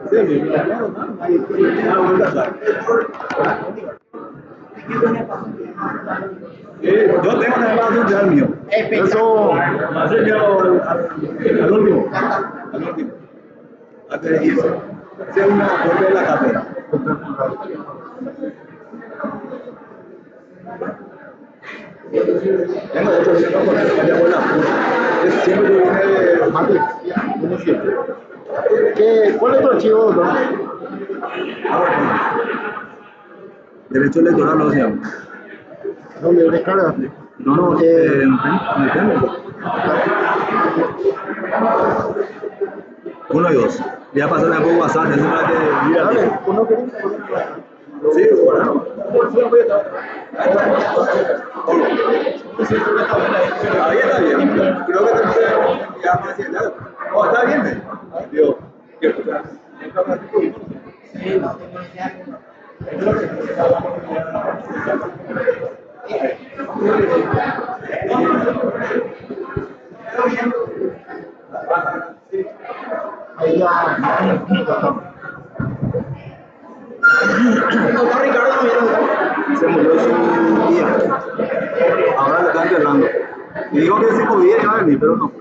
Sí, nadie quiere dar vuelta atrás. Yo tengo una relación real mío. Eso, así que al último, antes de irse, hacer una vuelta de la cátedra. Tengo otro diciendo con eso, vaya buena pura. Es siempre que viene Matrix, como siempre. ¿Cuál es tu archivo, doctor? Derecho electoral lo se llama. ¿Dónde descargas? No, en el tema. 1 y 2. Ya pasó la poco WhatsApp, es para que mira. Dale, ¿uno querés? Sí, bueno. Ahí está bien. Creo que te puede ya más hacia allá. Oh, está bien. Digo, ¿qué puta? Sí, no tengo Ahí ya. Se murió su tía. Ahora le están enterrando. Y dijo que si podía iba a venir, pero no.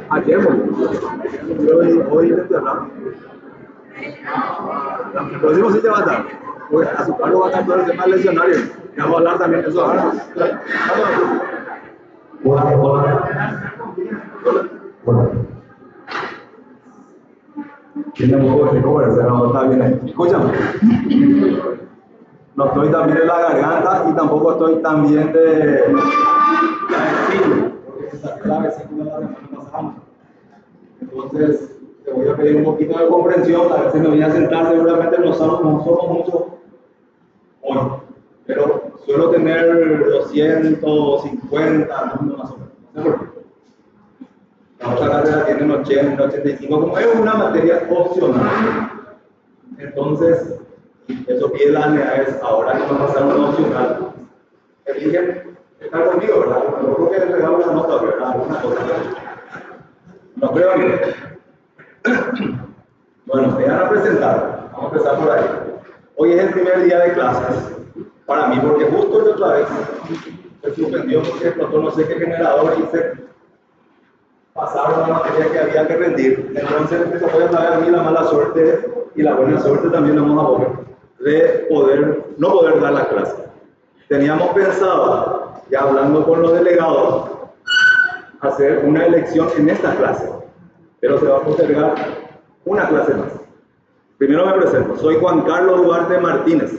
Ayer murió. Hoy le enterraron. El próximo sí te va a estar. Pues a su cargo va a estar todo el tema del lesionario. Ya vamos a hablar también de eso ahora. Hola. Tiene un poco de cover, no está bien ahí. Escúchame. No estoy tan bien de la garganta y tampoco estoy tan bien de la vesícula, porque saqué la vesícula la semana pasada. Entonces, te voy a pedir un poquito de comprensión. A veces me voy a sentar, seguramente no somos mucho hoy, pero suelo tener 250 alumnos más o menos. No sé por qué. La otra cátedra tienen 80, 85, como es una materia opcional. Entonces, eso pide las unidades, ahora que vamos a pasar una opcional. Eligen estar conmigo, ¿verdad? No creo que les regalo una nota, ¿verdad? Una cosa. No creo ni. Bueno, me van a presentar. Vamos a empezar por ahí. Hoy es el primer día de clases para mí, porque justo de otra vez se suspendió porque explotó no sé qué generador y se pasaron la materia que había que rendir. Entonces me tocó a mí la mala suerte y la buena suerte también vamos a poner de no poder dar la clase. Teníamos pensado, ya hablando con los delegados, hacer una elección en esta clase, pero se va a postergar una clase más. Primero me presento, soy Juan Carlos Duarte Martínez.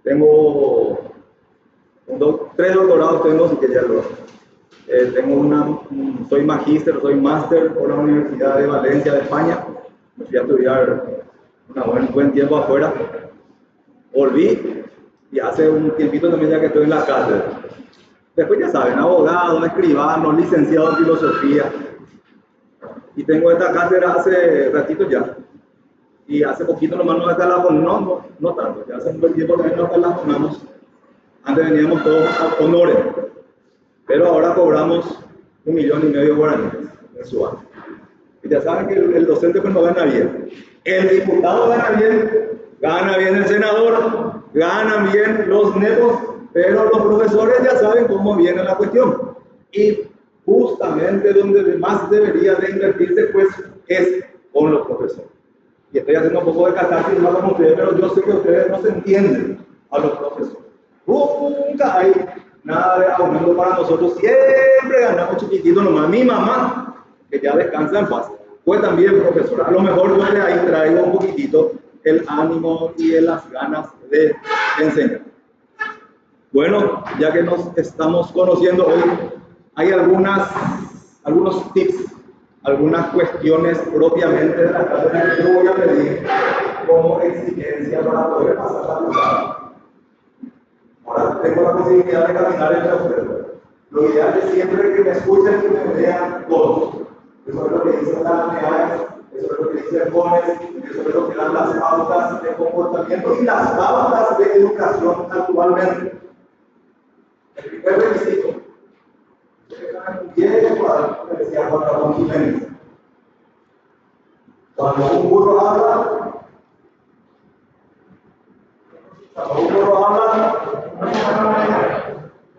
Tengo 3 doctorados, así que ya lo soy magíster, soy máster por la Universidad de Valencia de España. Me fui a estudiar un buen tiempo afuera. Volví y hace un tiempito también ya que estoy en la cátedra. Después ya saben, abogado, escribano, licenciado en filosofía. Y tengo esta cátedra hace ratito ya. Y hace poquito nomás nos escalafonamos, no tanto, ya hace un buen tiempo también nos escalafonamos. Antes veníamos todos a honores. Pero ahora cobramos 1,5 millones guaraníes mensual. Y ya saben que el docente pues no gana bien. El diputado gana bien el senador, ganan bien los netos, pero los profesores ya saben cómo viene la cuestión. Y justamente donde más debería de invertirse pues es con los profesores. Y estoy haciendo un poco de catarsis más con ustedes, pero yo sé que ustedes no se entienden a los profesores. Nunca hay nada de aumento para nosotros, siempre ganamos chiquitito nomás. Mi mamá, que ya descansa en paz, fue también profesora. A lo mejor yo de ahí traigo un poquitito el ánimo y las ganas de enseñar. Bueno, ya que nos estamos conociendo hoy, hay algunos tips, algunas cuestiones propiamente de la cátedra que yo voy a pedir como exigencia para poder pasar la cruzada. Ahora tengo la posibilidad de caminar entre ustedes. Lo ideal es siempre que me escuchen y me vean todos. Eso es lo que dicen las unidades, eso es lo que dicen CONES, eso es lo que dan las pautas de comportamiento y las pautas de educación actualmente. El primer requisito Juan Ramón Jiménez. Cuando un burro habla,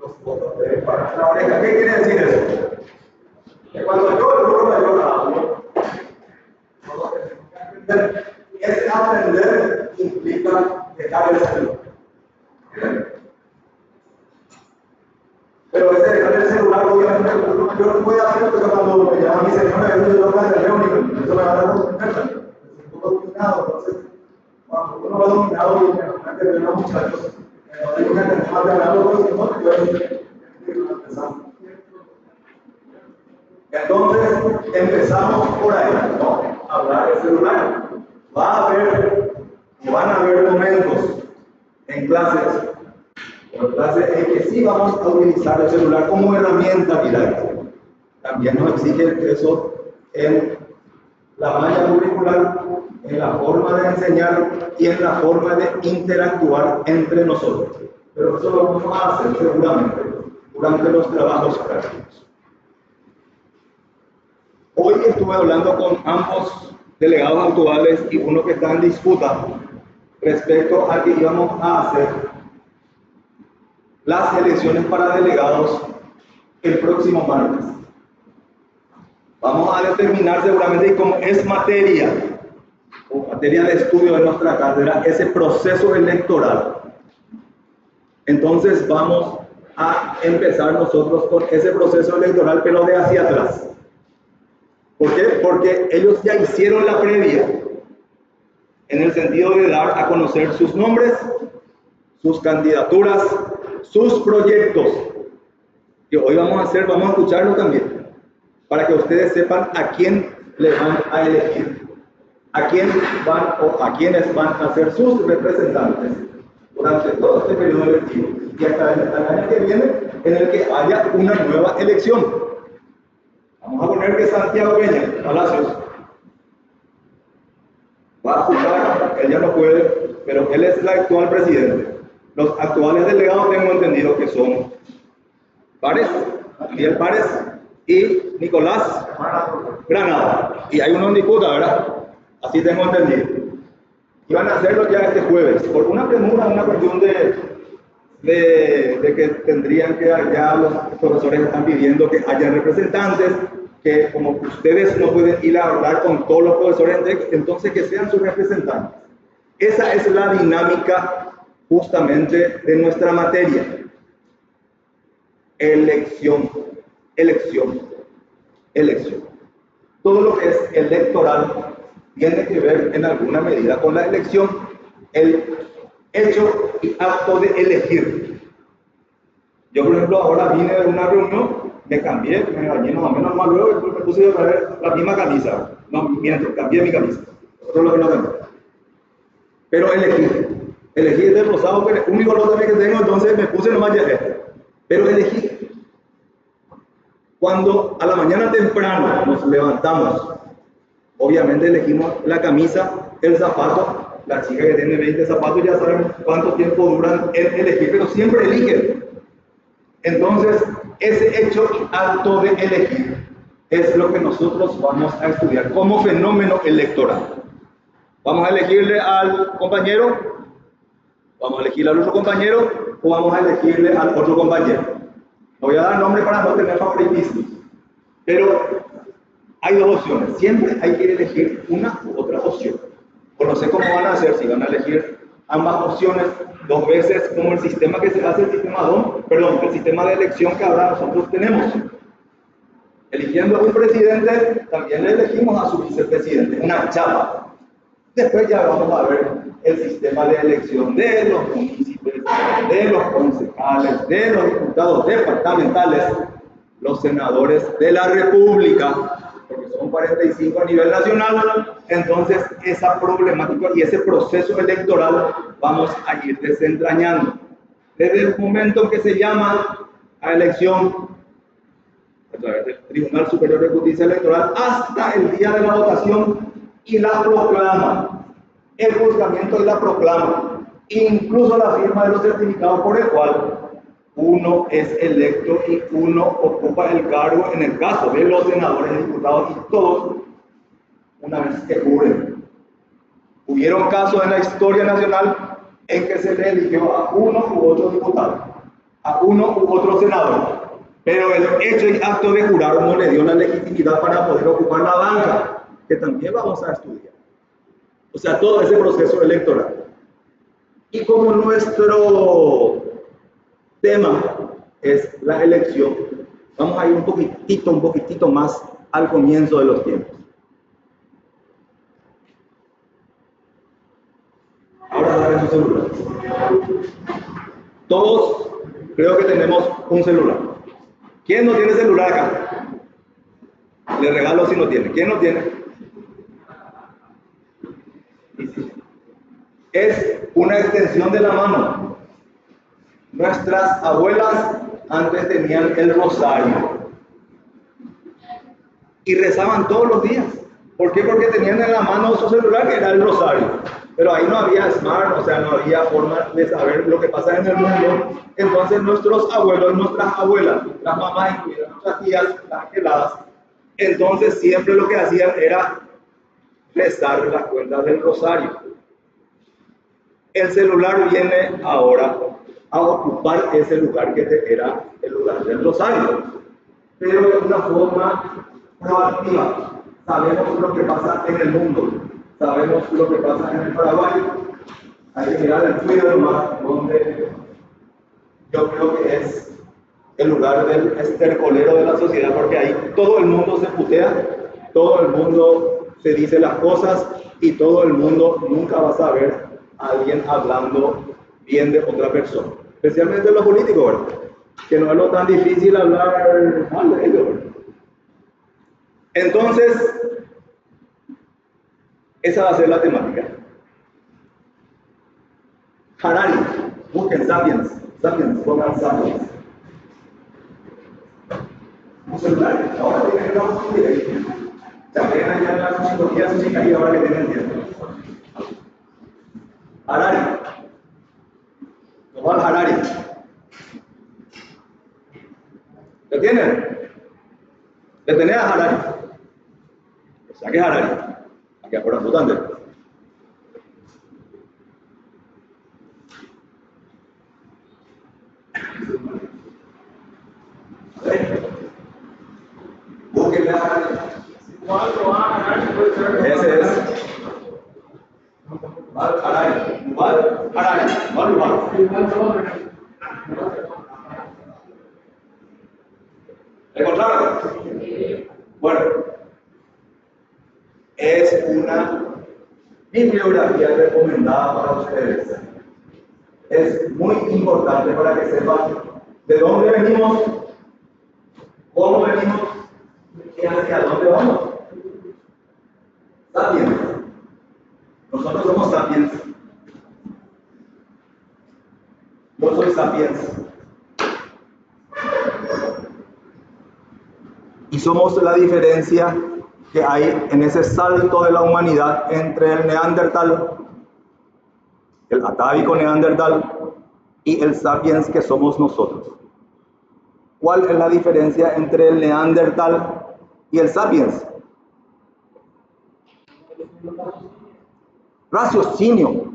los botones de para la oreja. ¿Qué quiere decir eso? Que cuando yo, el burro mayor, hablo, ese aprender implica dejar el celular. Pero ese dejar el celular, obviamente, yo no puedo hacerlo, pero cuando me llama mi señora, yo tengo que hacer reunión, eso me va a dar confianza. Es un poco dominado, entonces, cuando uno va dominado y me imagino que veo a los muchachos, no tengo que tener más de hablar, pues, no, yo empezamos. Entonces, empezamos por ahí, ¿no? Hablar del celular. Van a haber momentos en clases en que sí vamos a utilizar el celular como herramienta didáctica. También nos exigen eso en la malla curricular, en la forma de enseñar y en la forma de interactuar entre nosotros. Pero eso lo vamos a hacer seguramente durante los trabajos prácticos. Hoy estuve hablando con ambos delegados actuales y uno que está en disputa respecto a que íbamos a hacer las elecciones para delegados el próximo martes. Vamos a determinar seguramente, y como es materia de estudio de nuestra cátedra, ese proceso electoral. Entonces vamos a empezar nosotros con ese proceso electoral, pero de hacia atrás. ¿Por qué? Porque ellos ya hicieron la previa, en el sentido de dar a conocer sus nombres, sus candidaturas, sus proyectos. Que hoy vamos a escucharlo también, para que ustedes sepan a quién le van a elegir, a quiénes van a ser sus representantes durante todo este periodo electivo y hasta el año que viene, en el que haya una nueva elección. Vamos a poner que Santiago Peña Palacios va a jugar, él ya no puede, pero él es el actual presidente. Los actuales delegados tengo entendido que son Miguel Párez y Nicolás Granada. Y hay uno en disputa, ¿verdad? Así tengo entendido. Y van a hacerlo ya este jueves, por una premura, una cuestión de que tendrían que, ya los profesores están pidiendo que haya representantes, que como ustedes no pueden ir a hablar con todos los profesores, entonces que sean sus representantes. Esa es la dinámica justamente de nuestra materia. Elección. Todo lo que es electoral tiene que ver en alguna medida con la elección, el hecho y acto de elegir. Yo, por ejemplo, ahora vine de una reunión, me cambié, me bañé más o menos más luego y me puse a traer la misma camisa. No, miento, cambié mi camisa. Eso es lo que no cambié. Pero elegí este rosado, que es el único rosa que tengo, entonces me puse nomás ya este. Pero elegí. Cuando a la mañana temprano nos levantamos, obviamente elegimos la camisa, el zapato. La chica que tiene 20 zapatos ya saben cuánto tiempo duran en elegir, pero siempre eligen. Entonces, ese hecho y acto de elegir es lo que nosotros vamos a estudiar como fenómeno electoral. Vamos a elegirle al compañero, vamos a elegirle al otro compañero o vamos a elegirle al otro compañero. No voy a dar nombre para no tener favoritismos, pero hay dos opciones. Siempre hay que elegir una u otra opción. O no sé cómo van a hacer, si van a elegir ambas opciones dos veces, como el sistema que se hace, el sistema de elección que ahora nosotros tenemos. Eligiendo a un presidente, también le elegimos a su vicepresidente, una chapa. Después ya vamos a ver el sistema de elección de los municipios, de los concejales, de los diputados departamentales, los senadores de la República, porque son 45 a nivel nacional. Entonces esa problemática y ese proceso electoral vamos a ir desentrañando. Desde el momento en que se llama a elección a través del Tribunal Superior de Justicia Electoral hasta el día de la votación y la proclama, el juzgamiento y la proclama, incluso la firma de los certificados por el cual uno es electo y uno ocupa el cargo en el caso de los senadores, diputados y todos, una vez que juren. Hubieron casos en la historia nacional en que se le eligió a uno u otro diputado, a uno u otro senador, pero el hecho y acto de jurar no le dio la legitimidad para poder ocupar la banca, que también vamos a estudiar. O sea, todo ese proceso electoral. Y como nuestro tema es la elección, vamos a ir un poquitito más al comienzo de los tiempos. Ahora agarren su celular. Todos creo que tenemos un celular. ¿Quién no tiene celular acá? Le regalo si no tiene. ¿Quién no tiene? Es una extensión de la mano. Nuestras abuelas antes tenían el rosario y rezaban todos los días. ¿Por qué? Porque tenían en la mano su celular, que era el rosario. Pero ahí no había smart, o sea, no había forma de saber lo que pasa en el mundo. Entonces nuestros abuelos, nuestras abuelas, las mamás, incluidas nuestras tías, las angeladas, entonces siempre lo que hacían era rezar las cuentas del rosario. El celular viene ahora a ocupar ese lugar que era el lugar del rosario, pero de una forma proactiva. Sabemos lo que pasa en el mundo, sabemos lo que pasa en el Paraguay. Hay que mirar el Twitter más, donde yo creo que es el lugar del estercolero de la sociedad, porque ahí todo el mundo se putea, todo el mundo se dice las cosas y todo el mundo nunca va a saber a alguien hablando bien de otra persona, especialmente los políticos, ¿verdad? Que no es lo tan difícil hablar mal de ellos, ¿verdad? Entonces, esa va a ser la temática. Harari, busquen Sapiens, pongan Sapiens. Un celular, ahora tienen que trabajar con directo. Ya ven allá en la psicología física y ahora que tienen tiempo. Harari. Yuval Harari. ¿Lo tienen? ¿Le tenés a Harari? O sea que Harari. Aquí afuera flotante. Búsquenle a Harari. Ese es. Harari. ¿Le encontraron? Bueno, es una bibliografía recomendada para ustedes. Es muy importante para que sepan de dónde venimos, cómo venimos y hacia dónde vamos. Sapiens. Nosotros somos sapiens. Yo soy sapiens. Y somos la diferencia que hay en ese salto de la humanidad entre el neandertal, el atávico neandertal y el sapiens que somos nosotros. ¿Cuál es la diferencia entre el neandertal y el sapiens? Raciocinio.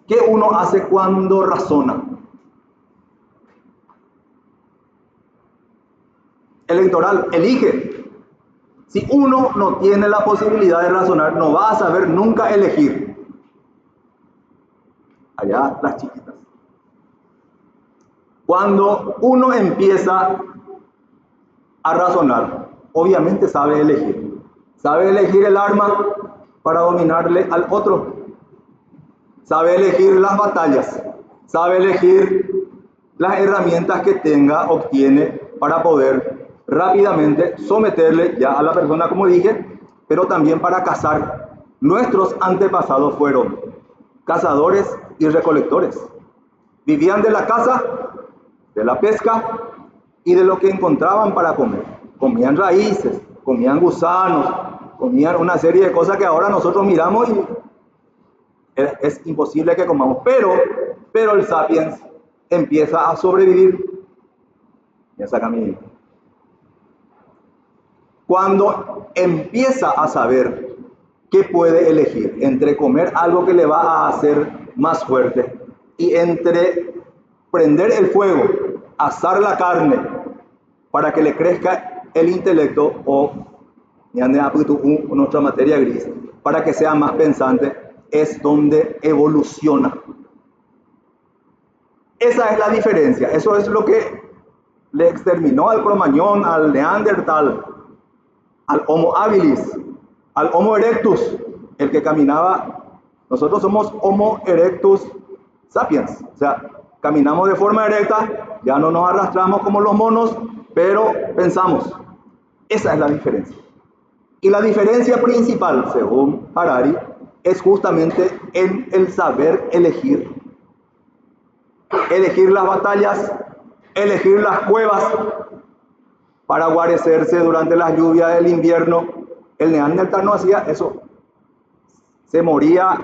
¿Qué uno hace cuando razona? Electoral, elige. Si uno no tiene la posibilidad de razonar, no va a saber nunca elegir. Allá las chiquitas. Cuando uno empieza a razonar, obviamente sabe elegir. Sabe elegir el arma para dominarle al otro. Sabe elegir las batallas. Sabe elegir las herramientas que tenga, obtiene para poder rápidamente someterle ya a la persona, como dije, pero también para cazar. Nuestros antepasados fueron cazadores y recolectores. Vivían de la caza, de la pesca y de lo que encontraban para comer. Comían raíces, comían gusanos, comían una serie de cosas que ahora nosotros miramos y es imposible que comamos. Pero el sapiens empieza a sobrevivir. Ya saca mi. Cuando empieza a saber que puede elegir entre comer algo que le va a hacer más fuerte y entre prender el fuego, asar la carne para que le crezca el intelecto o nuestra materia gris, para que sea más pensante, es donde evoluciona. Esa es la diferencia. Eso es lo que le exterminó al Cromañón, al Neandertal, al Homo habilis, al Homo erectus, el que caminaba. Nosotros somos Homo erectus sapiens, o sea, caminamos de forma erecta, ya no nos arrastramos como los monos, pero pensamos. Esa es la diferencia. Y la diferencia principal, según Harari, es justamente en el saber elegir. Elegir las batallas, elegir las cuevas para guarecerse durante las lluvias del invierno. El Neandertal no hacía eso. Se moría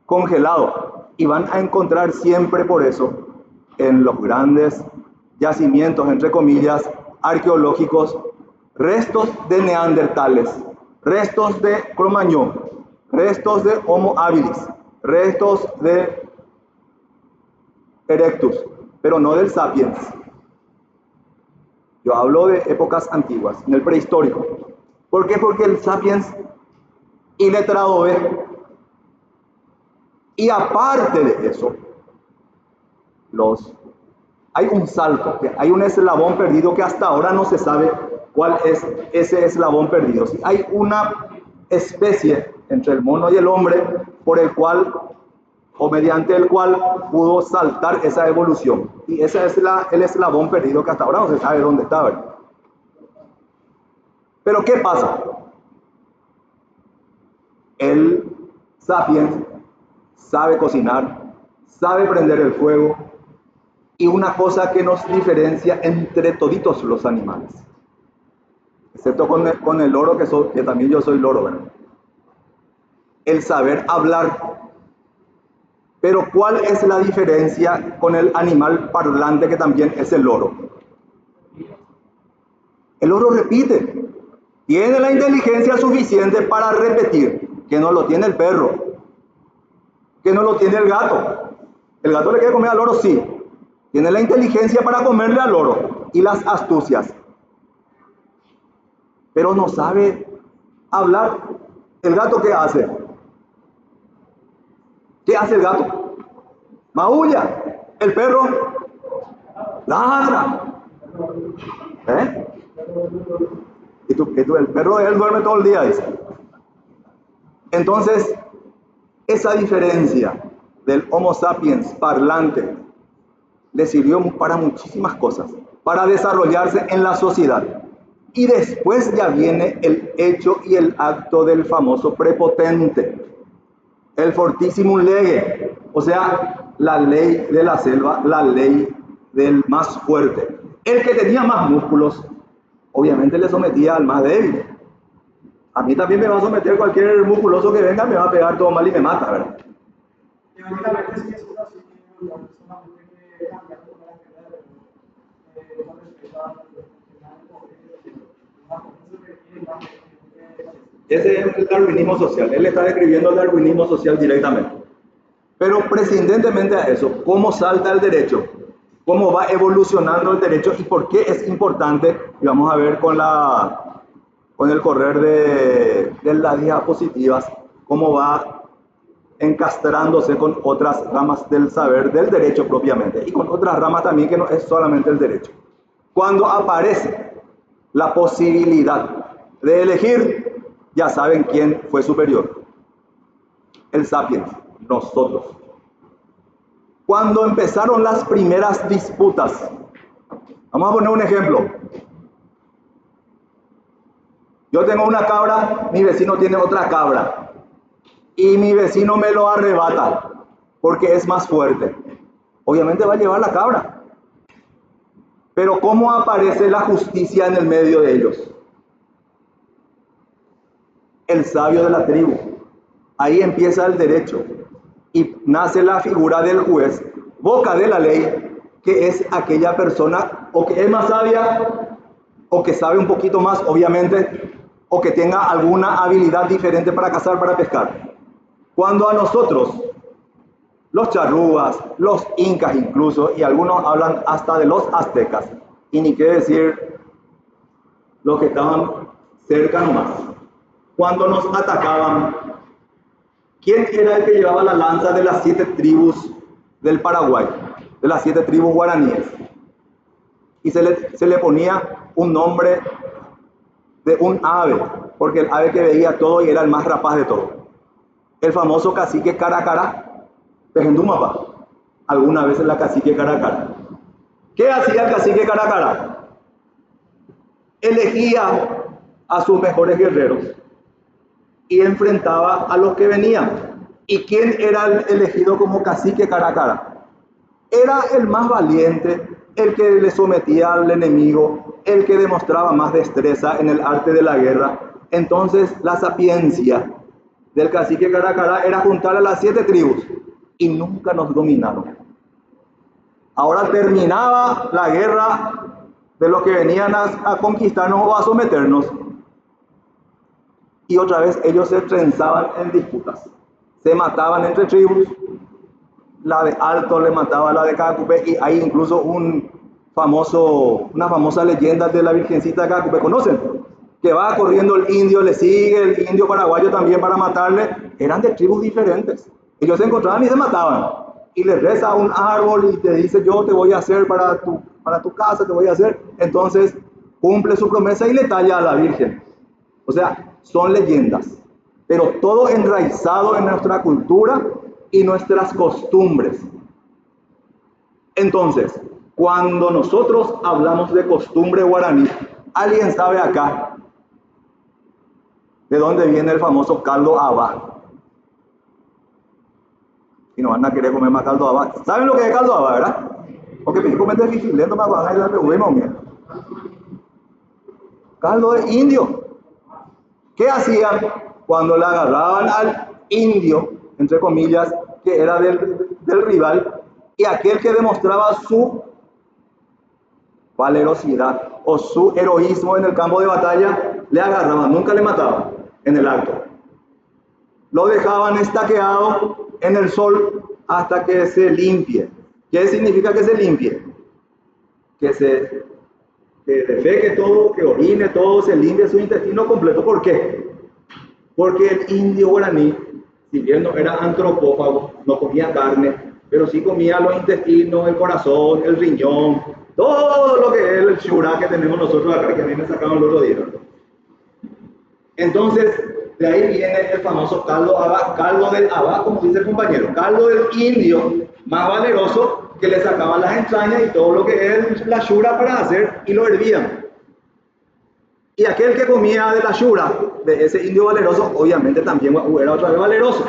congelado. Y van a encontrar siempre por eso en los grandes yacimientos, entre comillas, arqueológicos, restos de neandertales, restos de Cromañón, restos de Homo habilis, restos de Erectus, pero no del Sapiens. Yo hablo de épocas antiguas, en el prehistórico. ¿Por qué? Porque el Sapiens iletrado ve. Y aparte de eso, hay un salto, hay un eslabón perdido que hasta ahora no se sabe cuál es ese eslabón perdido. Si hay una especie entre el mono y el hombre por el cual o mediante el cual pudo saltar esa evolución. Y ese es el eslabón perdido que hasta ahora no se sabe dónde está, ¿verdad? Pero ¿qué pasa? El Sapiens sabe cocinar, sabe prender el fuego, y una cosa que nos diferencia entre toditos los animales, excepto con el loro, que también yo soy loro, ¿verdad? El saber hablar. Pero ¿cuál es la diferencia con el animal parlante que también es el loro? El loro repite, tiene la inteligencia suficiente para repetir, que no lo tiene el perro, que no lo tiene el gato. El gato le quiere comer al loro, sí. Tiene la inteligencia para comerle al loro y las astucias. Pero no sabe hablar. ¿El gato qué hace? ¿Qué hace el gato? Maulla. El perro ladra. ¿Eh? El perro de él duerme todo el día, dice. Entonces, esa diferencia del Homo sapiens parlante le sirvió para muchísimas cosas, para desarrollarse en la sociedad. Y después ya viene el hecho y el acto del famoso prepotente, el fortissimum lege, o sea, la ley de la selva, la ley del más fuerte. El que tenía más músculos, obviamente le sometía al más débil. A mí también me va a someter cualquier musculoso que venga, me va a pegar todo mal y me mata, ¿verdad? Ese es el darwinismo social. Él está describiendo el darwinismo social directamente. Pero prescindentemente a eso, ¿cómo salta el derecho? ¿Cómo va evolucionando el derecho? ¿Y por qué es importante? Y vamos a ver con el correr de las diapositivas, cómo va encastrándose con otras ramas del saber, del derecho propiamente, y con otras ramas también que no es solamente el derecho. Cuando aparece la posibilidad de elegir, ya saben quién fue superior. El sapiens, nosotros. Cuando empezaron las primeras disputas, vamos a poner un ejemplo. Yo tengo una cabra, mi vecino tiene otra cabra, y mi vecino me lo arrebata porque es más fuerte. Obviamente va a llevar la cabra. Pero ¿cómo aparece la justicia en el medio de ellos? El sabio de la tribu. Ahí empieza el derecho y nace la figura del juez, boca de la ley, que es aquella persona o que es más sabia, o que sabe un poquito más, obviamente, o que tenga alguna habilidad diferente para cazar, para pescar. Cuando a nosotros, los charrúas, los incas incluso, y algunos hablan hasta de los aztecas, y ni qué decir los que estaban cerca nomás, cuando nos atacaban, ¿quién era el que llevaba la lanza de las 7 tribus del Paraguay, de las 7 tribus guaraníes? Y se le ponía un nombre de un ave, porque el ave que veía todo y era el más rapaz de todo. El famoso cacique Caracara, Pejendumapa, alguna vez en la cacique Caracara. ¿Qué hacía el cacique Caracara? Elegía a sus mejores guerreros y enfrentaba a los que venían. ¿Y quién era el elegido como cacique Caracara? Era el más valiente, el que le sometía al enemigo, el que demostraba más destreza en el arte de la guerra. Entonces la sapiencia del cacique Caracara era juntar a las 7 tribus y nunca nos dominaron. Ahora terminaba la guerra de los que venían a conquistarnos o a someternos y otra vez ellos se trenzaban en disputas, se mataban entre tribus. La de Alto le mataba a la de Cacupé, y hay incluso una famosa leyenda de la Virgencita de Cacupé, ¿conocen? Que va corriendo el indio, le sigue el indio paraguayo también para matarle. Eran de tribus diferentes. Ellos se encontraban y se mataban. Y le reza a un árbol y te dice, yo te voy a hacer para tu casa, te voy a hacer. Entonces cumple su promesa y le talla a la Virgen. O sea, son leyendas, pero todo enraizado en nuestra cultura y nuestras costumbres. Entonces, cuando nosotros hablamos de costumbre guaraní, ¿alguien sabe acá de dónde viene el famoso caldo abá? Y no van a querer comer más caldo abá. ¿Saben lo que es caldo abá, verdad? Porque me comete difícil, lento me van a ir a darle caldo de indio. ¿Qué hacían cuando le agarraban al indio, entre comillas, que era del rival, y aquel que demostraba su valerosidad o su heroísmo en el campo de batalla, le agarraban, nunca le mataban en el acto? Lo dejaban estaqueado en el sol hasta que se limpie. ¿Qué significa que se limpie? Que defeque todo, que orine todo, se limpie su intestino completo. ¿Por qué? Porque el indio guaraní, si bien no era antropófago, no comía carne, pero sí comía los intestinos, el corazón, el riñón, todo lo que es el shura que tenemos nosotros acá, que a mí me sacaron el otro día. Entonces, de ahí viene el famoso caldo abá, caldo del abá, como dice el compañero, caldo del indio más valeroso, que le sacaban las entrañas y todo lo que es la shura para hacer, y lo hervían. Y aquel que comía de la shura, de ese indio valeroso, obviamente también era otra vez valeroso.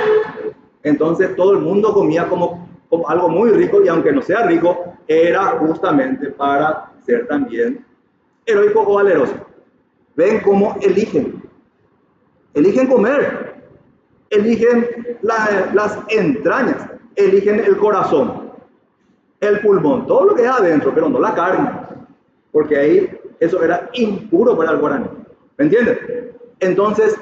Entonces todo el mundo comía como algo muy rico, y aunque no sea rico, era justamente para ser también heroico o valeroso. Ven cómo eligen comer, eligen las entrañas, eligen el corazón, el pulmón, todo lo que hay adentro, pero no la carne, porque ahí eso era impuro para el guaraní. ¿Me entienden? Entonces,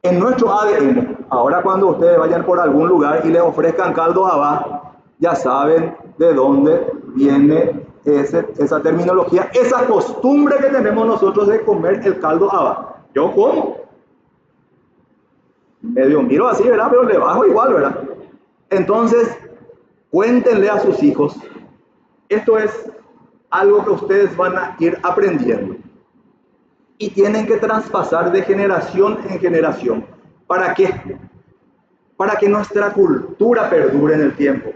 en nuestro ADN, ahora cuando ustedes vayan por algún lugar y les ofrezcan caldo abá, ya saben de dónde viene esa terminología, esa costumbre que tenemos nosotros de comer el caldo abá. Yo como. Medio miro así, ¿verdad? Pero le bajo igual, ¿verdad? Entonces, cuéntenle a sus hijos. Esto es algo que ustedes van a ir aprendiendo. Y tienen que traspasar de generación en generación. ¿Para qué? Para que nuestra cultura perdure en el tiempo.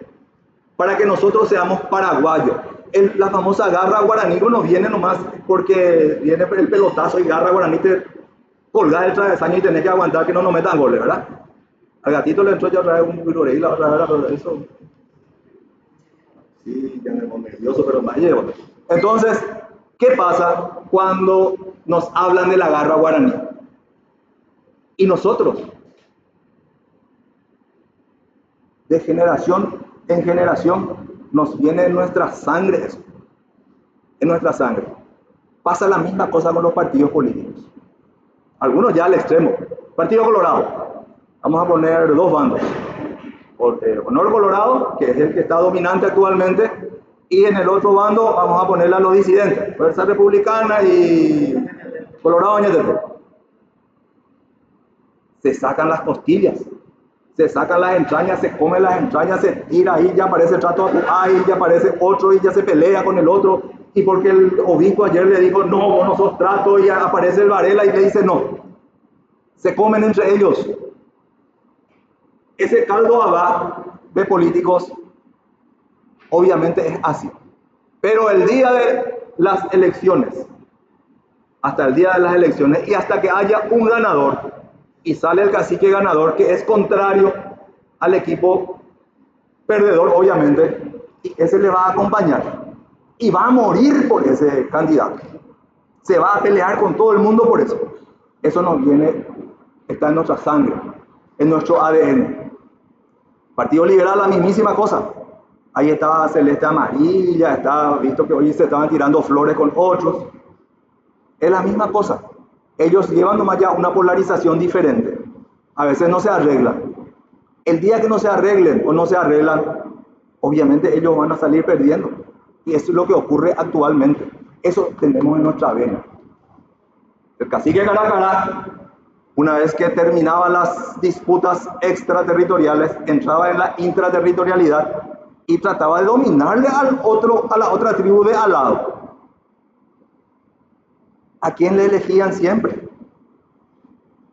Para que nosotros seamos paraguayos. La famosa garra guaraní no viene nomás porque viene el pelotazo y garra guaraní te colgás el travesaño y tenés que aguantar que no nos metan goles, ¿verdad? Al gatito le entró ya otra vez un virorey la otra vez, pero eso... Sí, ya me pongo nervioso, pero me llevo. Entonces, ¿qué pasa cuando nos hablan de la garra guaraní? Y nosotros, de generación en generación, nos viene en nuestra sangre eso, en nuestra sangre. Pasa la misma cosa con los partidos políticos. Algunos ya al extremo. Partido Colorado, vamos a poner dos bandos. Honor Colorado, que es el que está dominante actualmente, y en el otro bando vamos a ponerle a los disidentes, Fuerza Republicana y Colorado Ñetetec. Se sacan las costillas, se sacan las entrañas, se comen las entrañas, se tira ahí, ya aparece trato, ahí ya aparece otro y ya se pelea con el otro, y porque el obispo ayer le dijo, no, vos no sos trato, y aparece el Varela y le dice no. Se comen entre ellos. Ese caldo habá de políticos obviamente es así. Pero el día de las elecciones, hasta el día de las elecciones y hasta que haya un ganador y sale el cacique ganador que es contrario al equipo perdedor, obviamente, y ese le va a acompañar y va a morir por ese candidato. Se va a pelear con todo el mundo por eso. Eso nos viene, está en nuestra sangre, en nuestro ADN. Partido Liberal, la mismísima cosa. Ahí estaba Celeste Amarilla, estaba visto que hoy se estaban tirando flores con otros. Es la misma cosa. Ellos llevan nomás ya una polarización diferente. A veces no se arreglan. El día que no se arreglen o no se arreglan, obviamente ellos van a salir perdiendo. Y eso es lo que ocurre actualmente. Eso tenemos en nuestra vena. El cacique Caracará, una vez que terminaban las disputas extraterritoriales, entraba en la intraterritorialidad y trataba de dominarle a la otra tribu de al lado. ¿A quién le elegían siempre?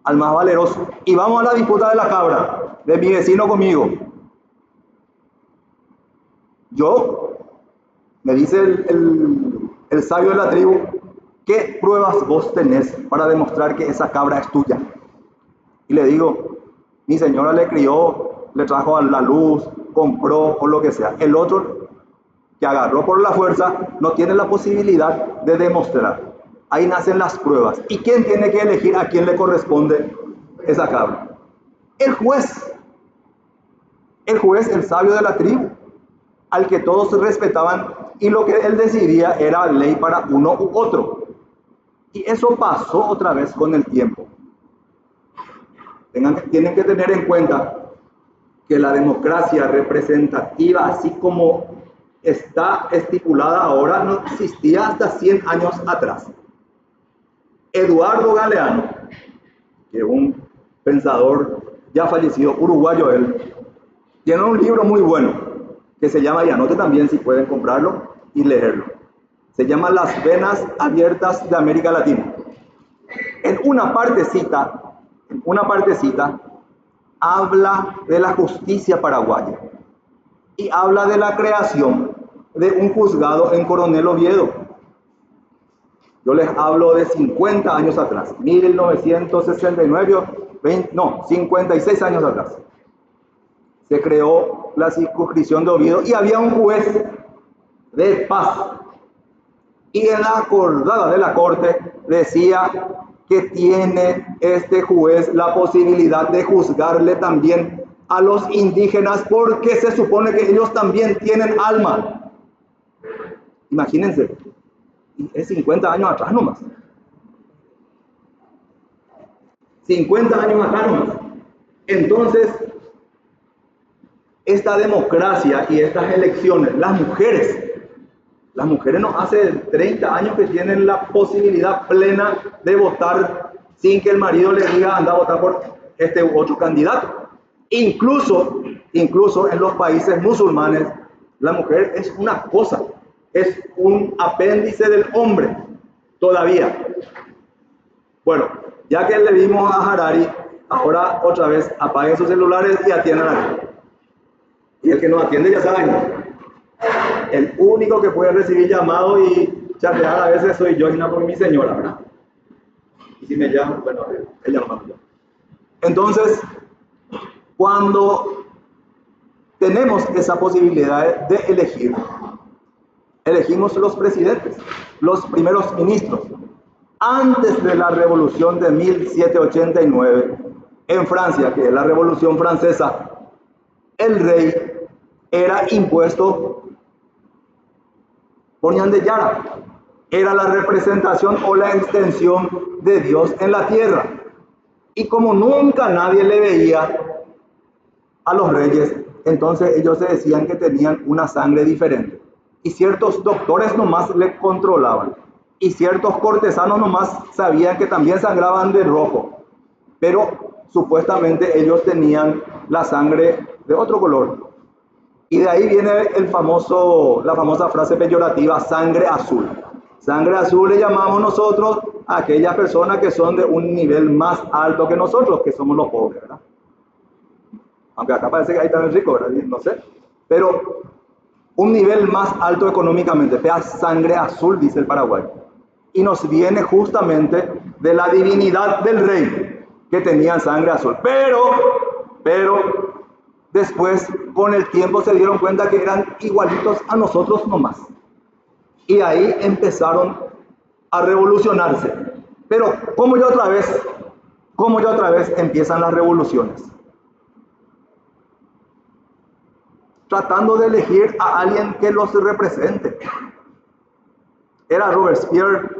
Al más valeroso. Y vamos a la disputa de la cabra, de mi vecino conmigo. Me dice el sabio de la tribu, ¿qué pruebas vos tenés para demostrar que esa cabra es tuya? Y le digo, mi señora le crió, le trajo a la luz, compró o lo que sea. El otro, que agarró por la fuerza, no tiene la posibilidad de demostrar. Ahí nacen las pruebas. ¿Y quién tiene que elegir a quién le corresponde esa cabra? El juez. El juez, el sabio de la tribu, al que todos respetaban, y lo que él decidía era ley para uno u otro. Y eso pasó otra vez con el tiempo. Tienen que tener en cuenta que la democracia representativa, así como está estipulada ahora, no existía hasta 100 años atrás. Eduardo Galeano, que es un pensador ya fallecido, uruguayo él, tiene un libro muy bueno que se llama, y anote también si pueden comprarlo y leerlo, se llama Las venas abiertas de América Latina. En una partecita habla de la justicia paraguaya y habla de la creación de un juzgado en Coronel Oviedo. Yo les hablo de 50 años atrás, 1969, 56 años atrás. Se creó la circunscripción de Oviedo y había un juez de paz. Y en la acordada de la corte decía que tiene este juez la posibilidad de juzgarle también a los indígenas porque se supone que ellos también tienen alma. Imagínense. Es 50 años atrás nomás. 50 años atrás nomás. Entonces, esta democracia y estas elecciones, las mujeres no hace 30 años que tienen la posibilidad plena de votar sin que el marido le diga anda a votar por este u otro candidato. Incluso en los países musulmanes, la mujer es una cosa. Es un apéndice del hombre, todavía. Bueno, ya que le dimos a Harari, ahora otra vez apaguen sus celulares y atiendan aquí. Y el que no atiende ya saben. El único que puede recibir llamado y chatear a veces soy yo y no por mi señora, ¿verdad? Y si me llaman, bueno, ella no me llama. Entonces, cuando tenemos esa posibilidad de elegir, elegimos los presidentes, los primeros ministros. Antes de la revolución de 1789, en Francia, que es la revolución francesa, el rey era impuesto Ponían de Yara. Era la representación o la extensión de Dios en la tierra. Y como nunca nadie le veía a los reyes, entonces ellos se decían que tenían una sangre diferente. Y ciertos doctores nomás le controlaban. Y ciertos cortesanos nomás sabían que también sangraban de rojo. Pero supuestamente ellos tenían la sangre de otro color. Y de ahí viene la famosa frase peyorativa, sangre azul. Sangre azul le llamamos nosotros a aquellas personas que son de un nivel más alto que nosotros, que somos los pobres, ¿verdad? Aunque acá parece que hay también ricos, ¿verdad? No sé. Pero un nivel más alto económicamente, vea, sangre azul, dice el Paraguay. Y nos viene justamente de la divinidad del rey, que tenía sangre azul. Pero después, con el tiempo, se dieron cuenta que eran igualitos a nosotros nomás. Y ahí empezaron a revolucionarse. Pero, ¿cómo ya otra vez empiezan las revoluciones? Tratando de elegir a alguien que los represente. Era Robespierre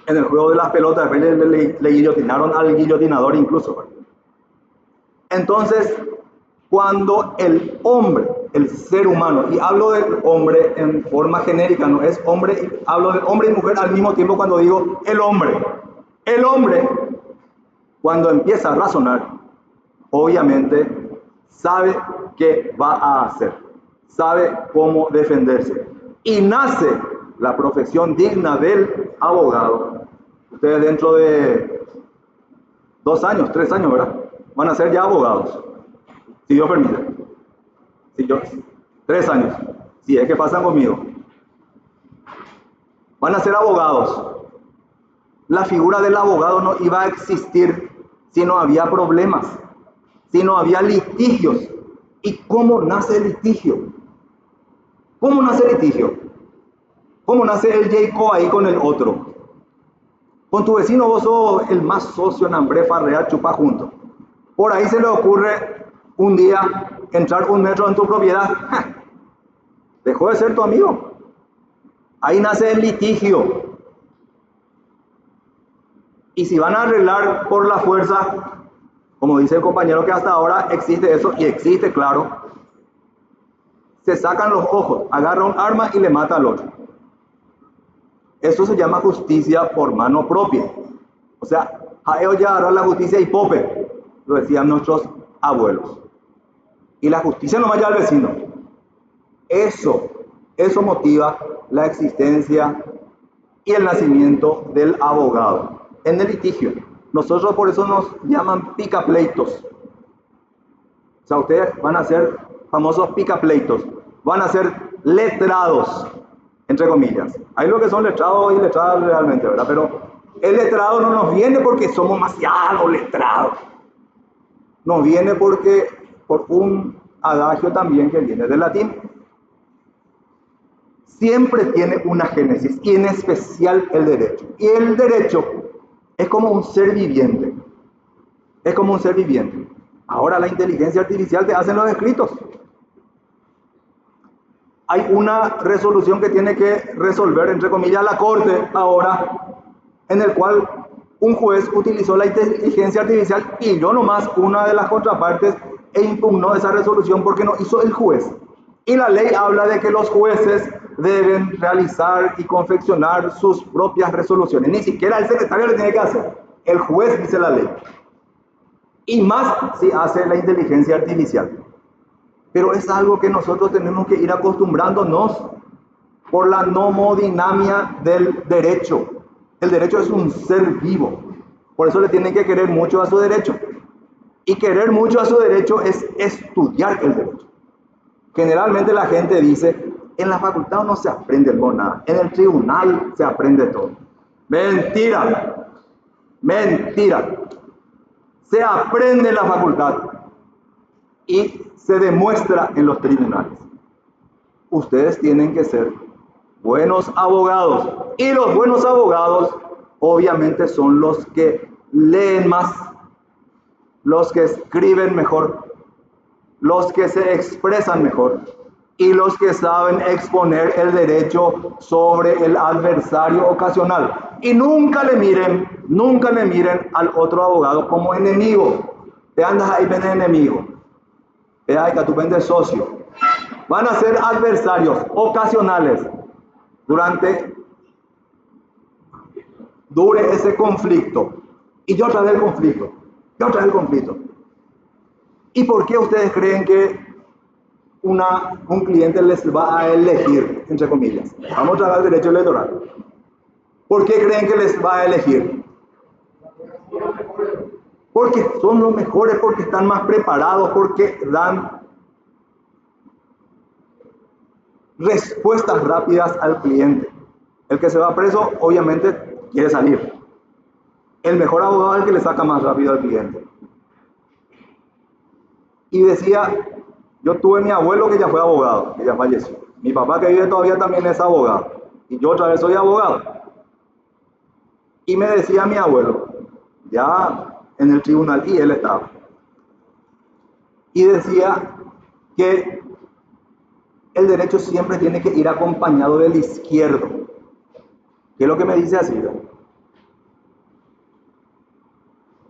en el juego de las pelotas, le guillotinaron al guillotinador incluso. Entonces, cuando el hombre, el ser humano, y hablo del hombre en forma genérica, no es hombre, hablo de hombre y mujer al mismo tiempo cuando digo el hombre, cuando empieza a razonar, obviamente sabe qué va a hacer, sabe cómo defenderse, y nace la profesión digna del abogado. Ustedes dentro de 2 años, 3 años, ¿verdad? Van a ser ya abogados, si Dios permite. Si yo, 3 años, si es que pasan conmigo. Van a ser abogados. La figura del abogado no iba a existir si no había problemas, si no había litigios. ¿Y cómo nace el litigio? ¿Cómo nace el litigio? ¿Cómo nace el Jacob ahí con el otro? Con tu vecino vos sos el más socio en hambre, farrear, chupar juntos. Por ahí se le ocurre un día entrar 1 metro en tu propiedad. ¡Ja! Dejó de ser tu amigo. Ahí nace el litigio. Y si van a arreglar por la fuerza, como dice el compañero que hasta ahora existe eso, y existe, claro, se sacan los ojos, agarra un arma y le mata al otro. Eso se llama justicia por mano propia. O sea, jaeo ya hará la justicia hipope, lo decían nuestros abuelos. Y la justicia no vaya al vecino. Eso motiva la existencia y el nacimiento del abogado en el litigio. Nosotros por eso nos llaman picapleitos. O sea, ustedes van a ser famosos picapleitos, van a ser letrados, entre comillas. Hay lo que son letrados y letradas realmente, ¿verdad? Pero el letrado no nos viene porque somos demasiado letrados. Nos viene por un adagio también que viene del latín. Siempre tiene una génesis, y en especial el derecho. Y el derecho es como un ser viviente. Es como un ser viviente. Ahora la inteligencia artificial te hace los escritos. Hay una resolución que tiene que resolver, entre comillas, la corte ahora, en el cual un juez utilizó la inteligencia artificial y yo nomás, una de las contrapartes, e impugnó esa resolución porque no hizo el juez. Y la ley habla de que los jueces deben realizar y confeccionar sus propias resoluciones. Ni siquiera el secretario lo tiene que hacer. El juez dice la ley. Y más si hace la inteligencia artificial. Pero es algo que nosotros tenemos que ir acostumbrándonos por la nomodinamia del derecho. El derecho es un ser vivo. Por eso le tienen que querer mucho a su derecho. Y querer mucho a su derecho es estudiar el derecho. Generalmente la gente dice, en la facultad no se aprende nada, en el tribunal se aprende todo. Mentira, mentira. Se aprende en la facultad y se demuestra en los tribunales. Ustedes tienen que ser buenos abogados, y los buenos abogados obviamente son los que leen más, los que escriben mejor, los que se expresan mejor, y los que saben exponer el derecho sobre el adversario ocasional. Y nunca le miren al otro abogado como enemigo. Te andas ahí ven enemigo. Te ahí que tú vendes socio. Van a ser adversarios ocasionales durante dure ese conflicto. Y yo trae el conflicto. ¿Y por qué ustedes creen que un cliente les va a elegir, entre comillas? Vamos a tratar el derecho electoral. ¿Por qué creen que les va a elegir? Porque son los mejores, porque están más preparados, porque dan respuestas rápidas al cliente. El que se va preso, obviamente, quiere salir. El mejor abogado es el que le saca más rápido al cliente. Y decía, yo tuve mi abuelo que ya fue abogado, que ya falleció. Mi papá que vive todavía también es abogado. Y yo otra vez soy abogado. Y me decía mi abuelo, ya en el tribunal, y él estaba. Y decía que el derecho siempre tiene que ir acompañado del izquierdo. ¿Qué es lo que me dice así?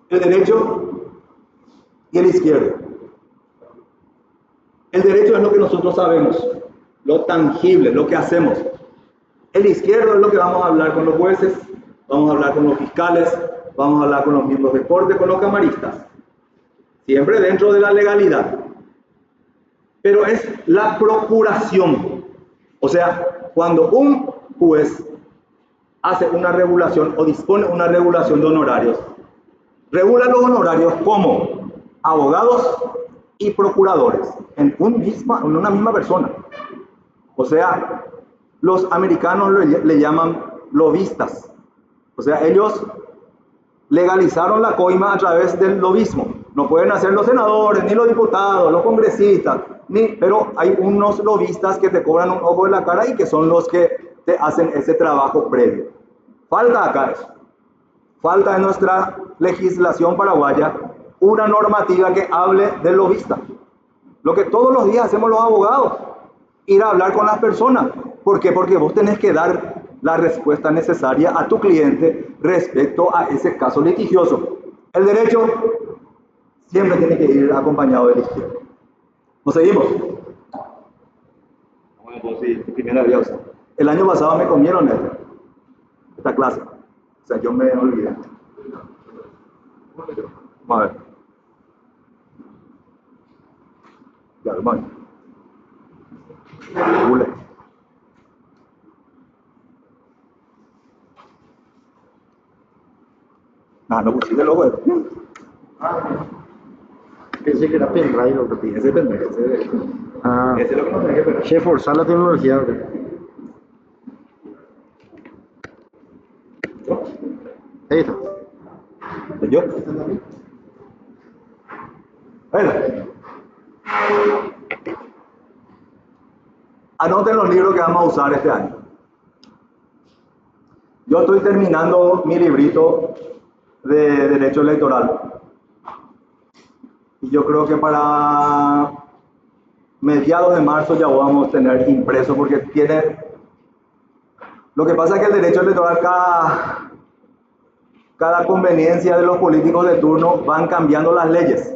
El derecho y el izquierdo. El derecho es lo que nosotros sabemos, lo tangible, lo que hacemos. El izquierdo es lo que vamos a hablar con los jueces, vamos a hablar con los fiscales, vamos a hablar con los miembros de corte, con los camaristas. Siempre dentro de la legalidad. Pero es la procuración. O sea, cuando un juez hace una regulación o dispone una regulación de honorarios, regula los honorarios como abogados y procuradores en una misma persona. O sea, los americanos le llaman lobistas. O sea, ellos legalizaron la coima a través del lobismo. No pueden hacer los senadores, ni los diputados, los congresistas, pero hay unos lobistas que te cobran un ojo de la cara y que son los que te hacen ese trabajo previo. Falta acá eso. Falta en nuestra legislación paraguaya una normativa que hable del lobista. Lo que todos los días hacemos los abogados, ir a hablar con las personas. ¿Por qué? Porque vos tenés que dar la respuesta necesaria a tu cliente respecto a ese caso litigioso. El derecho siempre tiene que ir acompañado del izquierdo. ¿Nos seguimos? Bueno, pues sí, primera vez. El año pasado me comieron esta clase. O sea, yo me olvidé. Vamos a ver. Ya, hermano. No pusiste el logo. Pensé que era pendrive lo que Ese pendrive, ese es lo que no tenía que esperar. Che, forzar la tecnología, bro. Ahí está. ¿Yo? Bueno. Anoten los libros que vamos a usar este año. Yo estoy terminando mi librito de Derecho Electoral. Y yo creo que para mediados de marzo ya vamos a tener impreso porque tiene... Lo que pasa es que el derecho electoral, cada conveniencia de los políticos de turno van cambiando las leyes.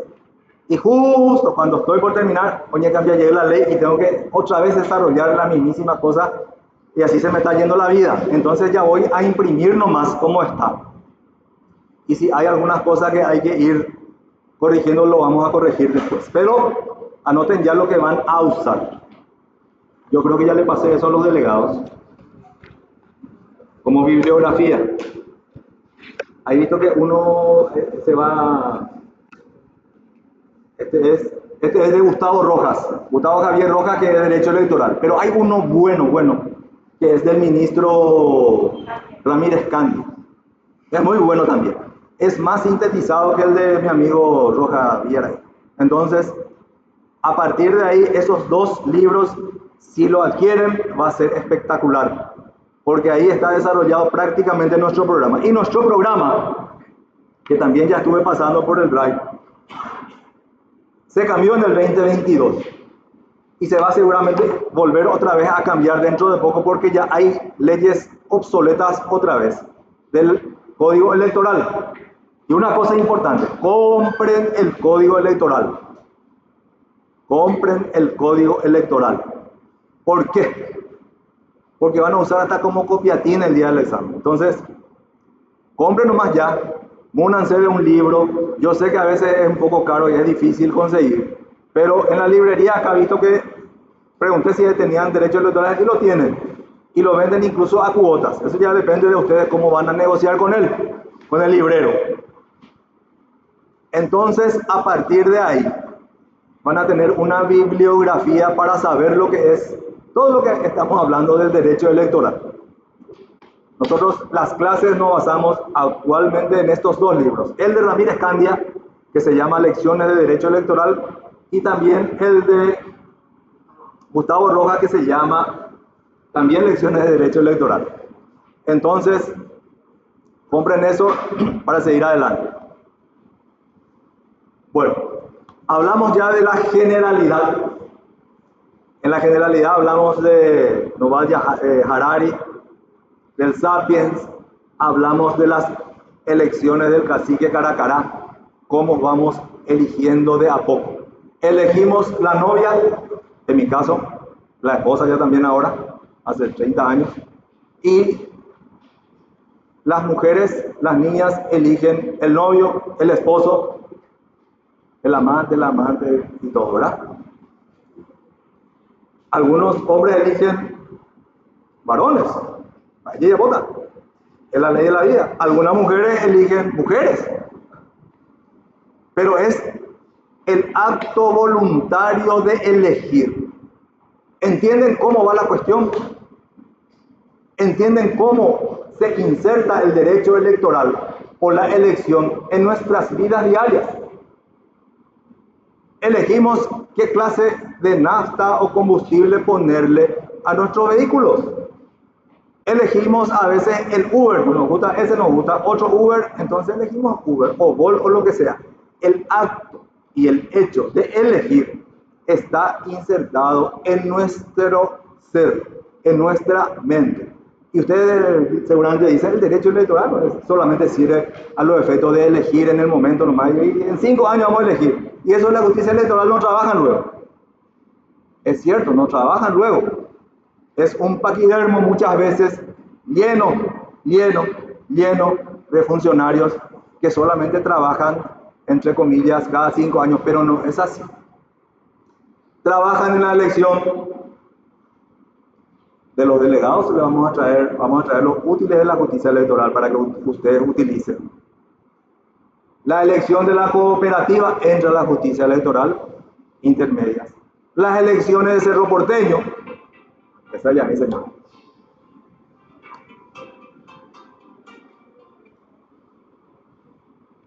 Y justo cuando estoy por terminar, oye, cambia la ley y tengo que otra vez desarrollar la mismísima cosa y así se me está yendo la vida. Entonces ya voy a imprimir nomás cómo está. Y si hay algunas cosas que hay que ir corrigiendo, lo vamos a corregir después. Pero anoten ya lo que van a usar. Yo creo que ya le pasé eso a los delegados. Como bibliografía. Hay visto que uno se va... Este es de Gustavo Rojas. Gustavo Javier Rojas, que es de Derecho Electoral. Pero hay uno bueno, que es del ministro Ramírez Candi. Es muy bueno también. Es más sintetizado que el de mi amigo Rojas Villaray. Entonces, a partir de ahí, esos dos libros, si lo adquieren, va a ser espectacular. Porque ahí está desarrollado prácticamente nuestro programa. Y nuestro programa, que también ya estuve pasando por el Drive, se cambió en el 2022. y se va seguramente volver otra vez a cambiar dentro de poco porque ya hay leyes obsoletas otra vez del código electoral. Y una cosa importante, compren el código electoral. Compren el código electoral. ¿Por qué? Porque van a usar hasta como copiatín el día del examen. Entonces, compren nomás ya, múnanse de un libro. Yo sé que a veces es un poco caro y es difícil conseguir, pero en la librería acá he visto que pregunté si tenían derechos electorales y lo tienen. Y lo venden incluso a cuotas. Eso ya depende de ustedes cómo van a negociar con él, con el librero. Entonces, a partir de ahí, van a tener una bibliografía para saber lo que es todo lo que estamos hablando del derecho electoral. Nosotros las clases nos basamos actualmente en estos dos libros. El de Ramírez Candia, que se llama Lecciones de Derecho Electoral, y también el de Gustavo Rojas, que se llama también Lecciones de Derecho Electoral. Entonces, compren eso para seguir adelante. Bueno, hablamos ya de la generalidad. En la generalidad hablamos de Yuval Harari, del Sapiens, hablamos de las elecciones del cacique Caracará, cómo vamos eligiendo de a poco. Elegimos la novia, en mi caso, la esposa ya también ahora, hace 30 años, y las mujeres, las niñas eligen el novio, el esposo, el amante y todo, ¿verdad? Algunos hombres eligen varones, ella vota, es la ley de la vida. Algunas mujeres eligen mujeres, pero es el acto voluntario de elegir. ¿Entienden cómo va la cuestión? ¿Entienden cómo se inserta el derecho electoral o la elección en nuestras vidas diarias? Elegimos qué clase de nafta o combustible ponerle a nuestros vehículos. Elegimos a veces el Uber, nos gusta ese, nos gusta otro Uber, entonces elegimos Uber o Bolt o lo que sea. El acto y el hecho de elegir está insertado en nuestro ser, en nuestra mente. Y ustedes seguramente dicen, el derecho electoral solamente sirve a los efectos de elegir en el momento nomás, y en 5 años vamos a elegir. Y eso en la justicia electoral no trabajan luego. Es cierto, no trabajan luego. Es un paquidermo muchas veces lleno de funcionarios que solamente trabajan, entre comillas, cada 5 años, pero no es así. Trabajan en la elección de los delegados, le vamos a traer los útiles de la justicia electoral para que ustedes utilicen. La elección de la cooperativa entra a la justicia electoral intermedias. Las elecciones de Cerro Porteño, esa ya mi señor.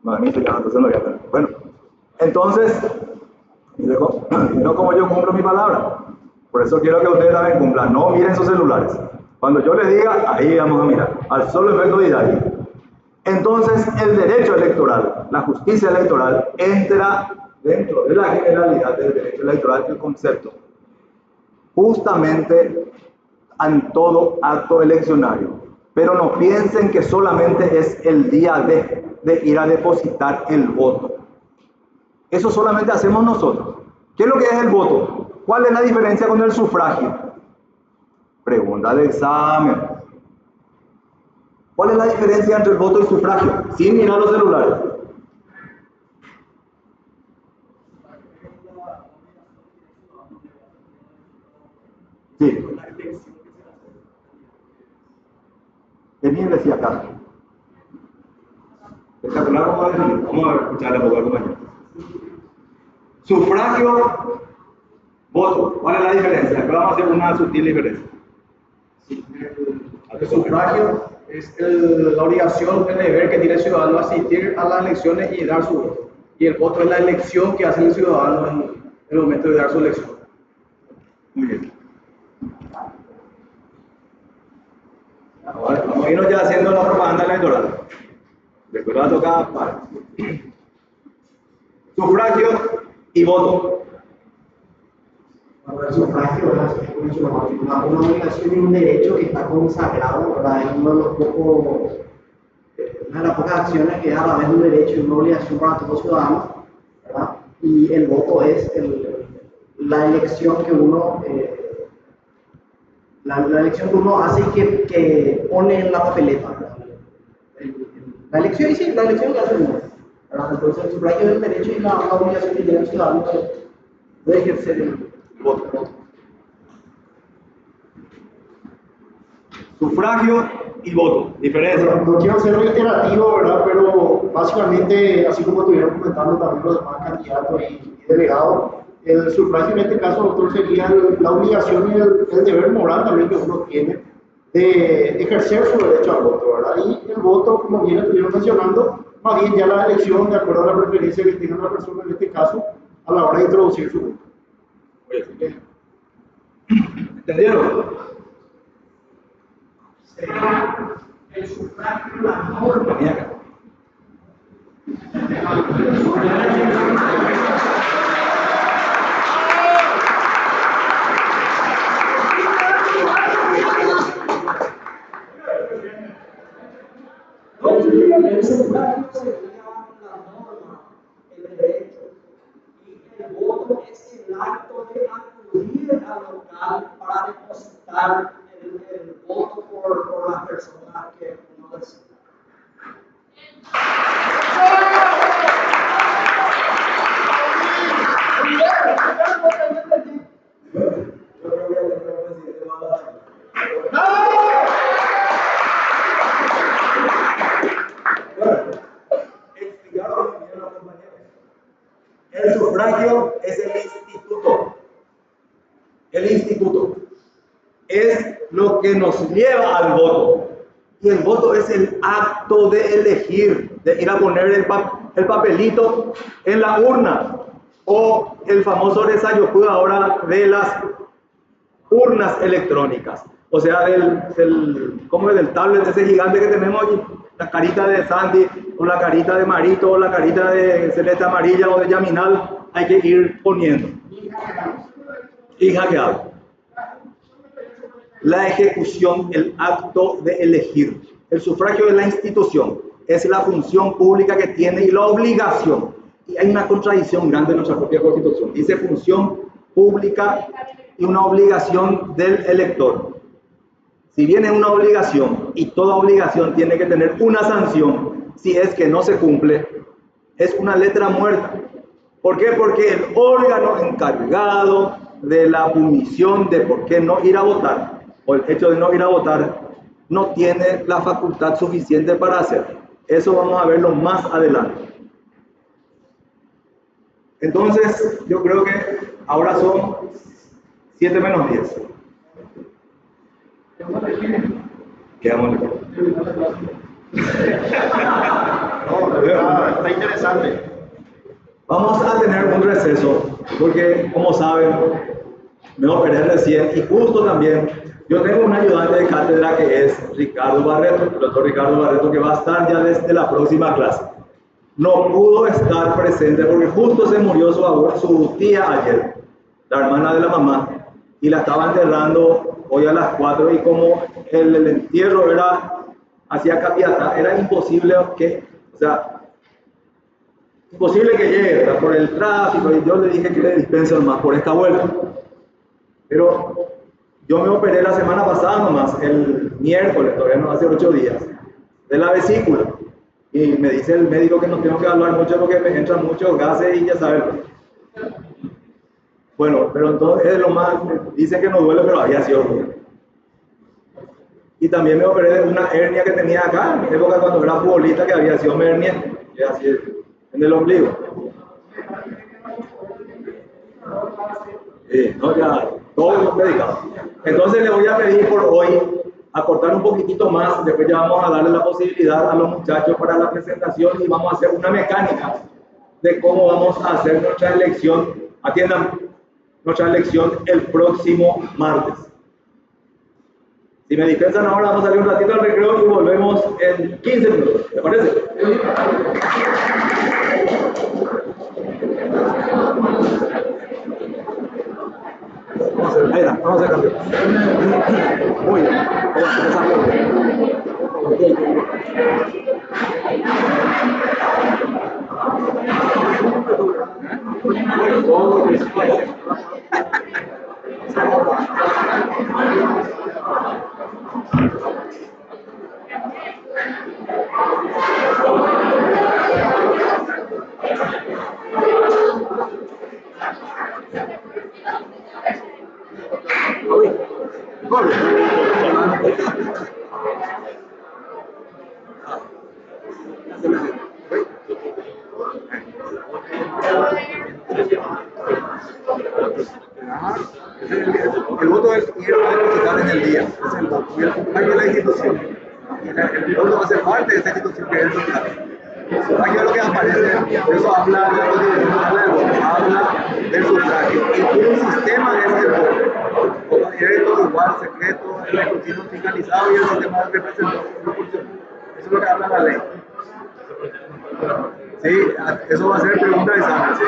No, mi señor, entonces no voy a tener. Bueno, entonces, no como yo cumplo mi palabra. Por eso quiero que ustedes también cumplan. No miren sus celulares. Cuando yo les diga, ahí vamos a mirar. Al solo efecto didáctico. Entonces, el derecho electoral, la justicia electoral, entra dentro de la generalidad del derecho electoral, el concepto, justamente en todo acto eleccionario. Pero no piensen que solamente es el día de ir a depositar el voto. Eso solamente hacemos nosotros. ¿Qué es lo que es el voto? ¿Cuál es la diferencia con el sufragio? Pregunta de examen. ¿Cuál es la diferencia entre el voto y el sufragio? Sin mirar los celulares. Sí. Emil decía acá. Espectacular, vamos a escucharle un poco al compañero. Sufragio, voto. ¿Cuál es la diferencia? Acá vamos a hacer una sutil diferencia. Sí, el sufragio es la obligación, el deber que tiene el ciudadano asistir a las elecciones y dar su voto. Y el voto es la elección que hace el ciudadano en el momento de dar su elección. Muy bien. Ahora, vamos a irnos ya haciendo la propaganda electoral. Después va a tocar sufragio y voto. Bueno, el sufragio es una obligación y un derecho que está consagrado, ¿verdad? Es uno de los pocos, una de las pocas acciones que da a la vez un derecho y una obligación para todos los ciudadanos, ¿verdad? Y el voto es la elección que uno la elección que uno hace y que pone en la papeleta, ¿verdad? La elección y sí, la elección que hace uno, ¿verdad? Entonces el sufragio es el derecho y la obligación que tiene el ciudadano de ejercer el voto. Sufragio y voto, diferencia. No quiero ser reiterativo, ¿verdad? Pero básicamente, así como estuvieron comentando también los demás candidatos y delegados, el sufragio en este caso, doctor, sería la obligación y el deber moral también que uno tiene de ejercer su derecho al voto, ¿verdad? Y el voto, como bien estuvieron mencionando, más bien ya la elección de acuerdo a la preferencia que tenga la persona en este caso a la hora de introducir su voto. ¿Entendieron? El sufragio, la norma. Venía acá. El sufragio sería la norma, el derecho, y el voto es el acto de acudir al local para depositar el voto por las personas que uno decide. El sufragio es el instituto. El instituto es lo que nos lleva al voto. Y el voto es el acto de elegir, de ir a poner el papelito en la urna. O el famoso desayocudo ahora de las urnas electrónicas. O sea, ¿cómo es? Del tablet ese gigante que tenemos aquí. La carita de Sandy, o la carita de Marito, o la carita de Celeste Amarilla, o de Yaminal, hay que ir poniendo. Y hackeado. La ejecución, el acto de elegir. El sufragio es la institución, es la función pública que tiene y la obligación. Y hay una contradicción grande en nuestra propia Constitución. Dice función pública y una obligación del elector. Si bien es una obligación, y toda obligación tiene que tener una sanción, si es que no se cumple, es una letra muerta. ¿Por qué? Porque el órgano encargado de la punición de por qué no ir a votar, o el hecho de no ir a votar, no tiene la facultad suficiente para hacerlo. Eso vamos a verlo más adelante. Entonces, yo creo que ahora son 7 menos 10. Quedamos en Está interesante. Vamos a tener un receso, porque como saben, me operé recién y justo también yo tengo un ayudante de cátedra que es Ricardo Barreto, el doctor Ricardo Barreto, que va a estar ya desde la próxima clase. No pudo estar presente porque justo se murió su tía ayer, la hermana de la mamá, y la estaba enterrando hoy a las 4 y como el entierro era hacia Capiatá, era imposible que, o sea, imposible que llegue, ¿verdad? Por el tráfico, y yo le dije que le dispensen más por esta vuelta. Pero yo me operé la semana pasada nomás, el miércoles, todavía no hace 8 días, de la vesícula. Y me dice el médico que no tengo que hablar mucho porque me entran muchos gases y ya saben. Bueno, pero entonces es lo más, dicen que no duele, pero había sido duro. Y también me operé de una hernia que tenía acá, en mi época cuando era futbolista, que había sido hernia, que así en el ombligo. Sí, no, ya, todos los medicados. Entonces le voy a pedir por hoy acortar un poquitito más, después ya vamos a darle la posibilidad a los muchachos para la presentación y vamos a hacer una mecánica de cómo vamos a hacer nuestra elección, atiendan, nuestra elección el próximo martes. Si me dispensan ahora, vamos a salir un ratito al recreo y volvemos en 15 minutos, ¿te parece? El voto es quiero depositar en el día, es el voto. Y el sufragio es la institución. El voto va a ser parte de esa institución que es el sufragio. El sufragio es lo que aparece, por eso habla de la constitución, habla del voto, habla del sufragio. Y un sistema es el voto. Voto directo, igual, secreto, el escrutinio fiscalizado y el sistema de representación proporcional. Eso es lo que habla la ley. Sí, eso va a ser pregunta de examen. ¿Sí?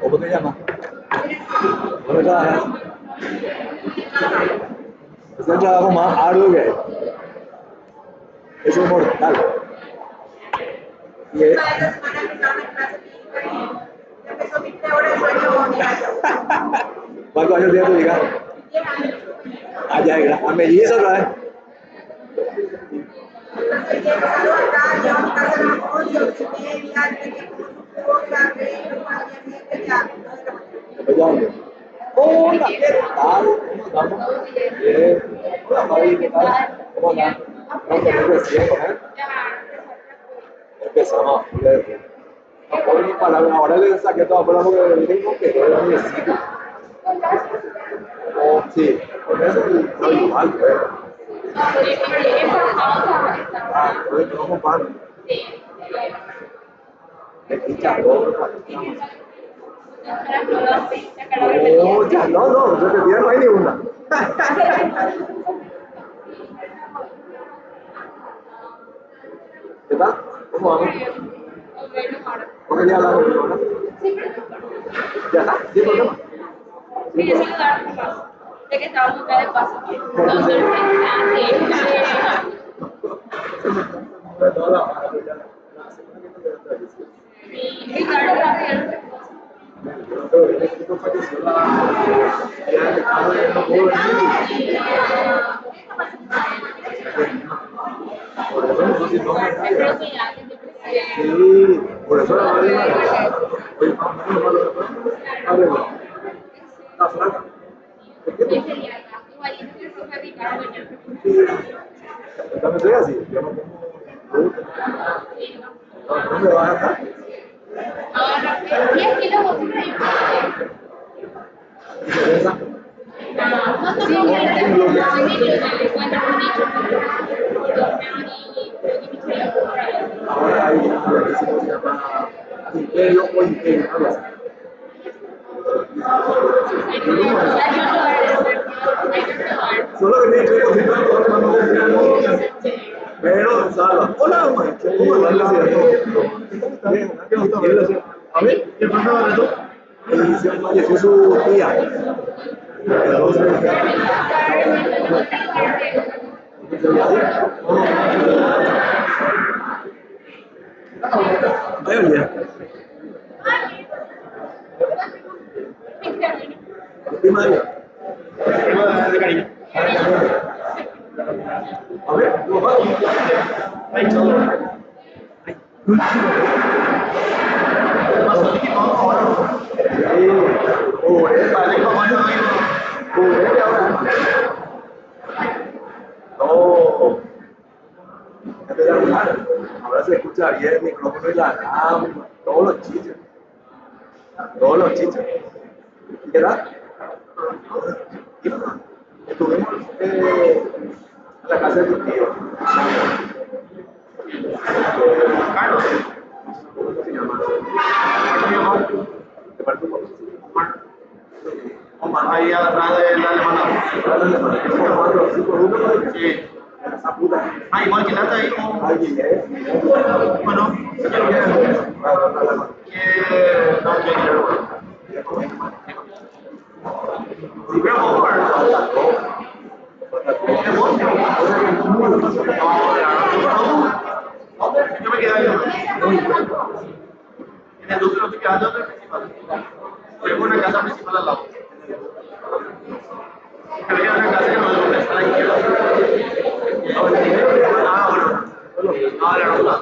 ¿Cómo te llamas? ¿Dónde trabajas? Es el trabajo más arduo que hay. Es mortal. Y es... ¿Cuántos años tiene tu hija? Allá es grande. ¿A melliza otra vez? ¿Después ya dónde? Hola, ¿qué tal? ¿Cómo estamos? Bien. Hola, Fabi, ¿qué tal? ¿Cómo andás? No, te recién, ¿eh? Empezamos. Ahora le saqué toda la porque le tengo que ver a mi vecino. Oh, sí, con eso no igual, pero. Ah, pues no compadre. Me chicharrón, no, ya no, repetida no hay ni una. ¿Qué tal? ¿Cómo vamos? ¿Por qué ya hablamos de ahora? Ya está, sin problema. Quería saludar nomás, de que estábamos acá de paso. De toda la mano, ya. La semana que viene ya está. Y claro, rápido. Pero el equipo falleció ya el padre no pudo venir. Por eso no sé si no me Creo calla. que ya, Sí, por eso la madre oye, más o menos malo después. Arreglo. La flaca. ¿Por qué no? igualito que Rosa Ricardo ya. Yo también soy así. Yo no como producto. No me vas a dejar. Ahora, 10 kilos vos siempre hay ¿Y cerveza? no Sí, tomo Ahora hay una que se llama Imperio o Imperio, algo así. Solo que tiene que ver con todo el mundo. Pero, salva. Hola, maestro. ¿Cómo va la ciudad? Bien, ¿qué gusto verlo? A ver, ¿qué pasa de eso? Se falleció su tía. Entonces, vaya bien. Prima de cariño. A ver, ¿cómo va? Ahí todo. No, espectacular. Ahora se escucha bien el micrófono y la cámara, todos los chichos. Todos los chichos. ¿Y qué tal? Estuvimos en la casa de tu tío. Carlos. ¿Cómo se llama? ¿Te parece un poco? Omar, ahí atrás de la alemana. Sí. Esa puta. Ah, igual que nada ahí. Bueno, yo me quedé ahí. En el duque no te quedaste donde el principal. Tengo una casa principal al lado. Había una casa que no es donde está la izquierda. Ah, bueno. Ah, la ruta.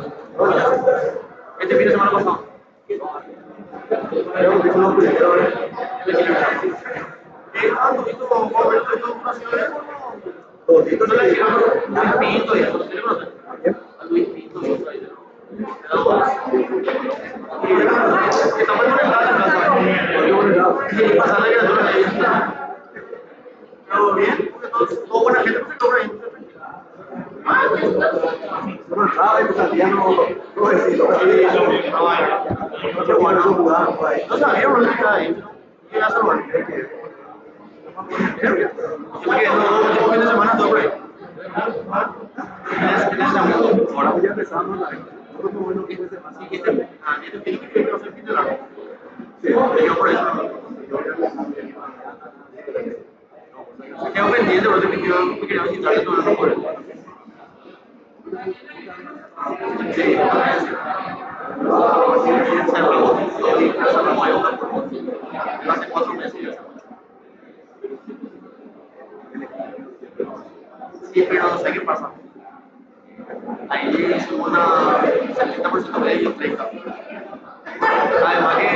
Este fin de semana pasado. Creo que es un primero, ¿tuviste como Roberto y todo una señora? Todito no la hicieron Luis Pinto y eso, ¿sí le conoces? A Luis Pinto y eso ahí. Estamos en el lado de la pasar la criatura de ahí. Pero bien, porque todo buena gente porque todo ahí. No entraba y pues salían los vecinos. No sabía por qué estaba ahí. ¿Qué iba a hacer? Porque no, fin de semana todo por ahí. Ahora ya empezamos la bueno fin de semana. Ah, yo tengo que ir a hacer fin de largo. Sí, yo por eso. Me quedo pendiente porque yo me quería visitar de todo el mundo. Sí, hace 4 meses. Sí, pero no sé qué pasa. Ahí es una 70% de ellos, 30%. Además que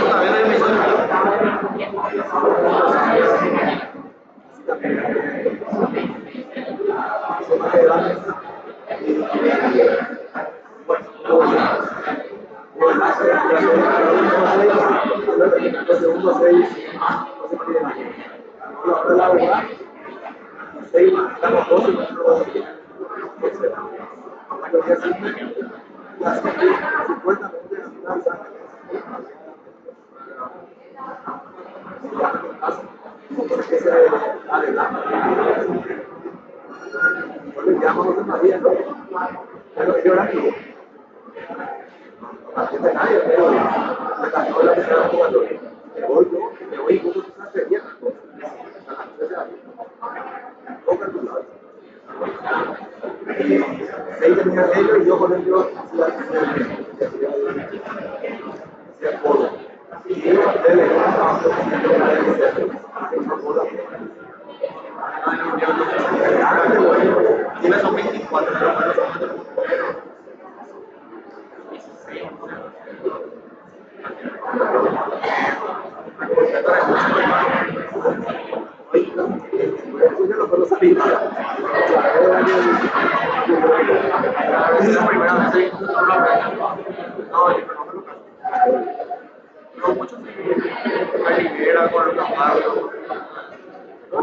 una vez de mi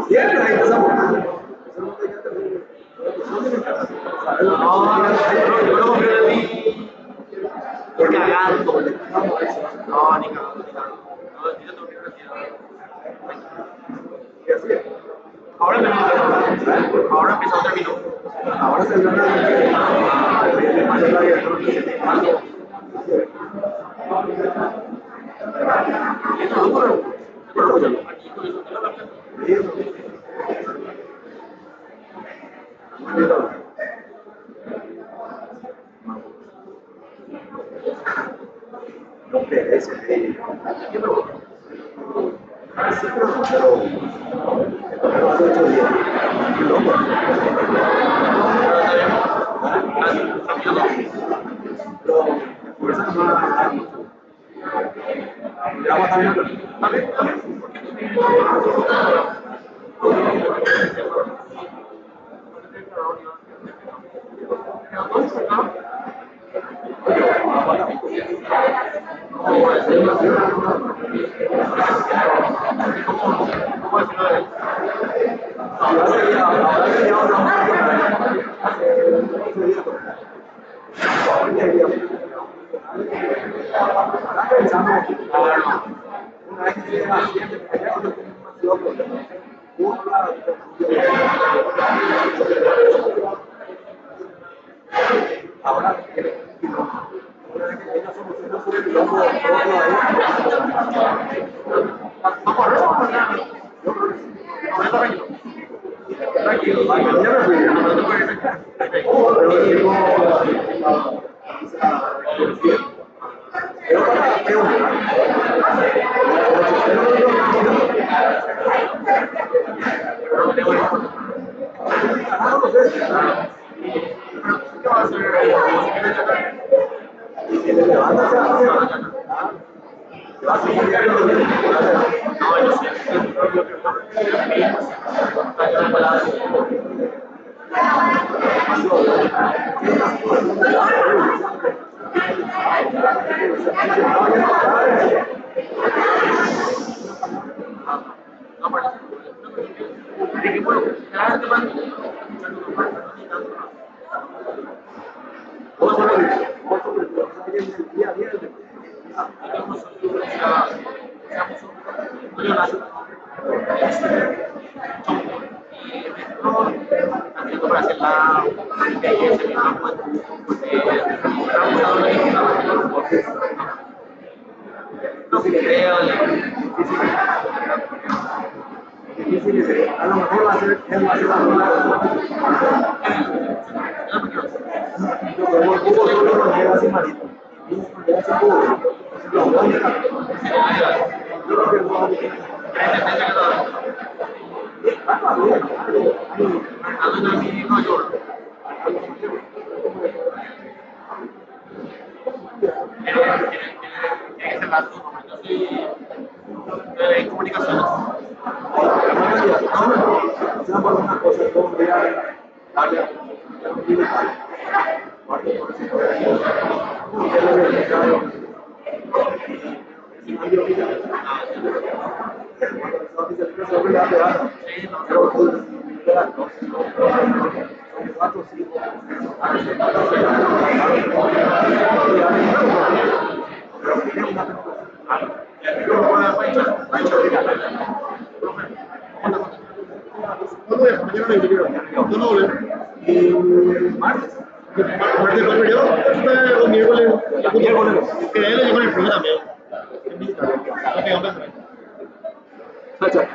Siempre hay cosas buenas. yo no confío en mí por cagando. No, ni cagando, ni cagando. No, yo tengo que retirar. Ahora empieza otro minuto. Ahora se llama no perece. Sí, pero hace 8 días. Qué loco. Pero fuerza no va mucho. Ya va también. Ahora, una solución sobre el lomo propio ahí. Tranquilo, mañana fui. Pero digo, pero para preguntar. Y si le levantas, se va a seguir. A lo mejor va a ser el más yo como el cubo solo lo llega sin marito. Y no llega sin cubo. Yo creo que no. Comunicaciones. No, por una cosa, yo voy a darle a un militar. ¿Cuándo viajas? Mañana no creo. ¿Cuándo volvés? Martes. ¿Martes para el periodo? ¿O miércoles? Miércoles. Que de ahí lo llevo en el profe también. En militar. Ok, hombre. Chao, chao.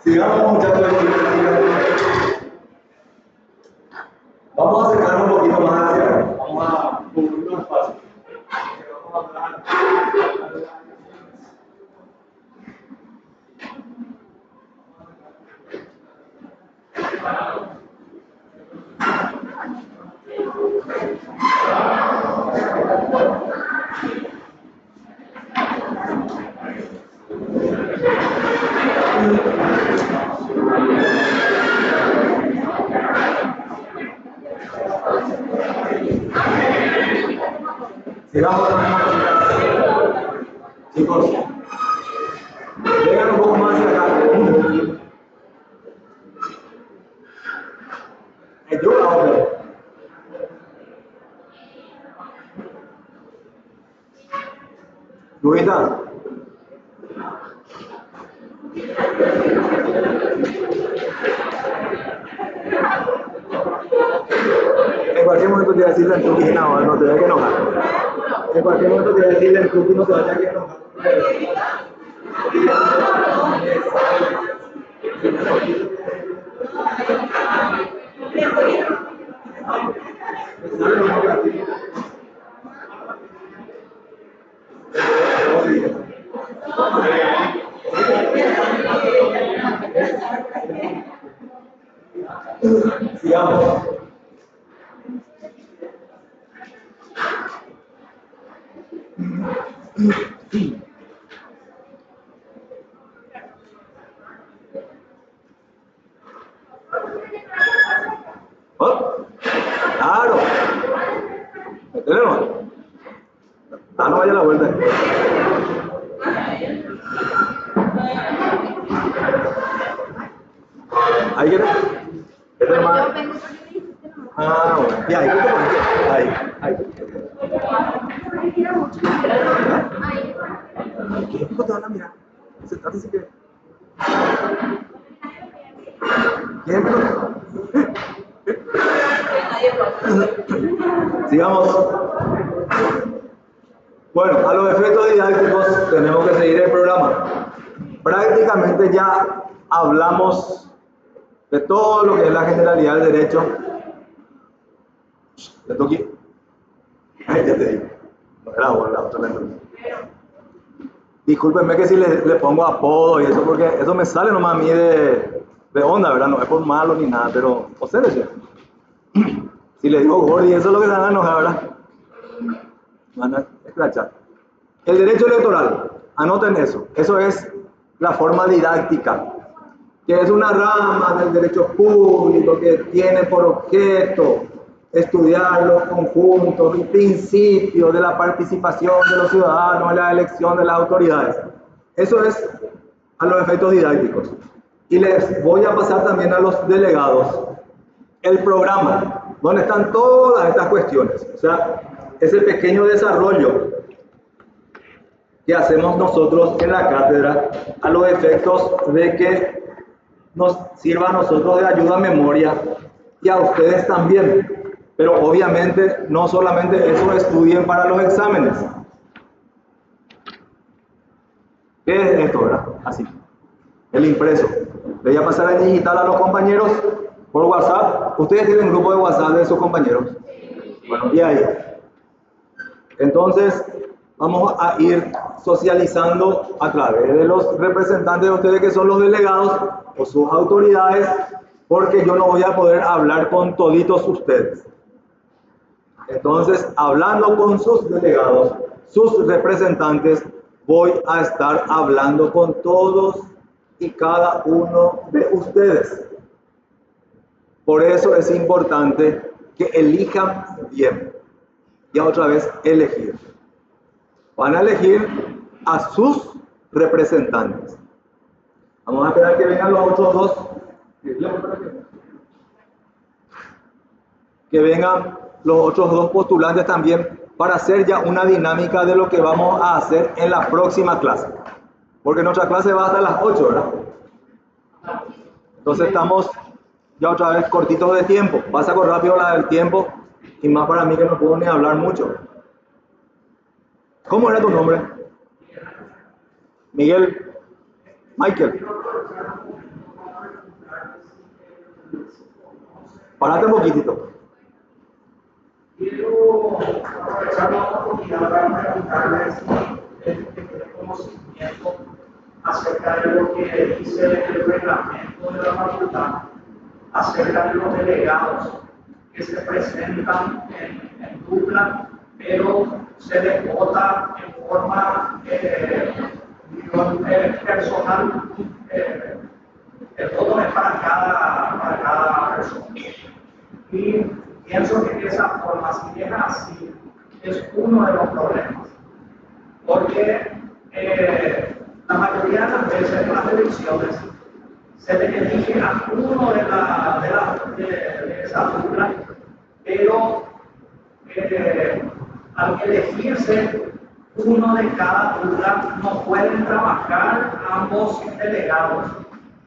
Sigamos, muchachos. Vamos a acercarnos un poquito más hacia acá. Vamos a cubrir un espacio. Vamos a hablar. Sigamos. Chicos, vengan un poco más hacia acá. Ayuda, hombre. Luisa. En cualquier momento te voy a decirle al truqui, no te vaya que enojar. En cualquier momento te voy a decirle al truqui, no te vaya que enojar. Sigamos. ¿Oh? Claro. Métele nomás. Ah, no vaya a la vuelta. ¿Ahí quieres? ¿Quieres nomás? Ah, bueno. Y ahí, ahí. ¿Qué pico te van a mirar? Sentate si quieres. ¿Quién? Sigamos. Bueno, a los efectos didácticos tenemos que seguir el programa. Prácticamente ya hablamos de todo lo que es la generalidad del derecho. ¿Te toqué? Ay, ya te digo. No era bueno, discúlpenme que si le pongo apodo y eso, porque eso me sale nomás a mí de onda, ¿verdad? No es por malo ni nada, pero obsérvese. Si le digo gordi, eso es lo que se van a enojar, ¿verdad? Van a escrachar. El derecho electoral, anoten eso. Eso es la forma didáctica, que es una rama del derecho público que tiene por objeto estudiar los conjuntos y principios de la participación de los ciudadanos en la elección de las autoridades. Eso es a los efectos didácticos. Y les voy a pasar también a los delegados el programa, donde están todas estas cuestiones. O sea, ese pequeño desarrollo que hacemos nosotros en la cátedra a los efectos de que nos sirva a nosotros de ayuda a memoria y a ustedes también. Pero obviamente no solamente eso estudien para los exámenes. ¿Qué es esto, verdad? Así. El impreso. Le voy a pasar el digital a los compañeros por WhatsApp. Ustedes tienen un grupo de WhatsApp de sus compañeros. Bueno, y ahí. Entonces, vamos a ir socializando a través de los representantes de ustedes que son los delegados o sus autoridades, porque yo no voy a poder hablar con toditos ustedes. Entonces, hablando con sus delegados, sus representantes, voy a estar hablando con todos y cada uno de ustedes. Por eso es importante que elijan bien. Y otra vez, elegir. Van a elegir a sus representantes. Vamos a esperar que vengan los otros dos. Que vengan los otros dos postulantes también para hacer ya una dinámica de lo que vamos a hacer en la próxima clase. Porque nuestra clase va hasta las 8, ¿verdad? Entonces estamos ya otra vez cortitos de tiempo. Pasa con rápido el tiempo y más para mí que no puedo ni hablar mucho. ¿Cómo era tu nombre? Miguel. Michael. Párate un poquitito. Quiero aprovechar la oportunidad para preguntarles el conocimiento acerca de lo que dice el reglamento de la facultad, acerca de los delegados que se presentan en dupla, pero se les vota en forma personal. El voto es para cada persona. Y pienso que de esa forma, si es así, es uno de los problemas. Porque la mayoría de las veces en las elecciones se le elige a uno de esa dupla, pero al elegirse uno de cada dupla no pueden trabajar ambos delegados.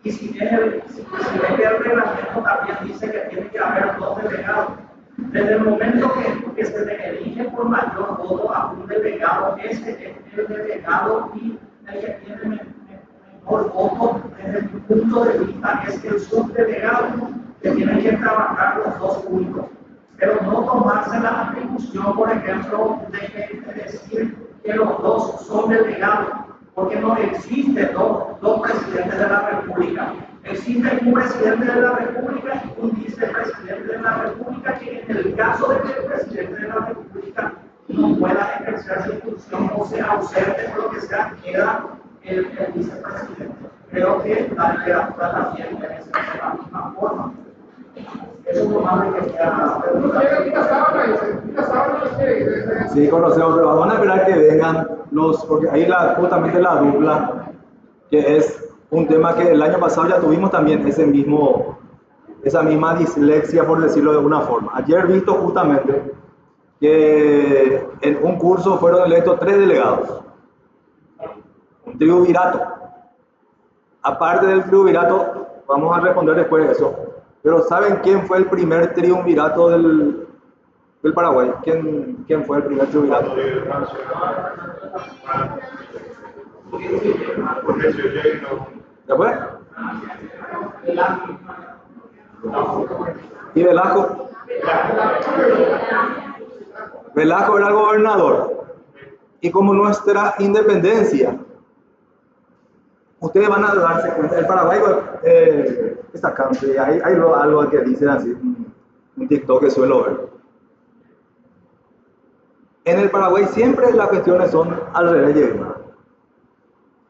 Y si ves que el reglamento también dice que tiene que haber dos delegados. Desde el momento que se le elige por mayor voto a un delegado, ese es el delegado y el que tiene mejor voto desde mi punto de vista es el subdelegado, que tienen que trabajar los dos puntos. Pero no tomarse la atribución, por ejemplo, de decir que los dos son delegados, porque no existe dos presidentes de la República. Existe un presidente de la República y un vicepresidente de la República, que en el caso de que el presidente de la República no pueda ejercer su función o sea ausente o lo que sea, queda el vicepresidente. Creo que la literatura también debe ser de la misma forma. Eso es lo más que quería hacer. Sí, conocemos, pero van a esperar que vengan porque ahí justamente la dupla, que es un tema que el año pasado ya tuvimos también esa misma dislexia, por decirlo de alguna forma. Ayer visto justamente que en un curso fueron electos 3 delegados, un triunvirato. Aparte del triunvirato, vamos a responder después de eso, pero ¿saben quién fue el primer triunvirato del Paraguay? ¿Quién fue el primer triunvirato? ¿Ya fue? ¿Y Velasco? Velasco era el gobernador. Y como nuestra independencia, ustedes van a darse cuenta, el Paraguay está country, hay algo que dicen así, un TikTok que suelo ver. En el Paraguay siempre las cuestiones son al revés.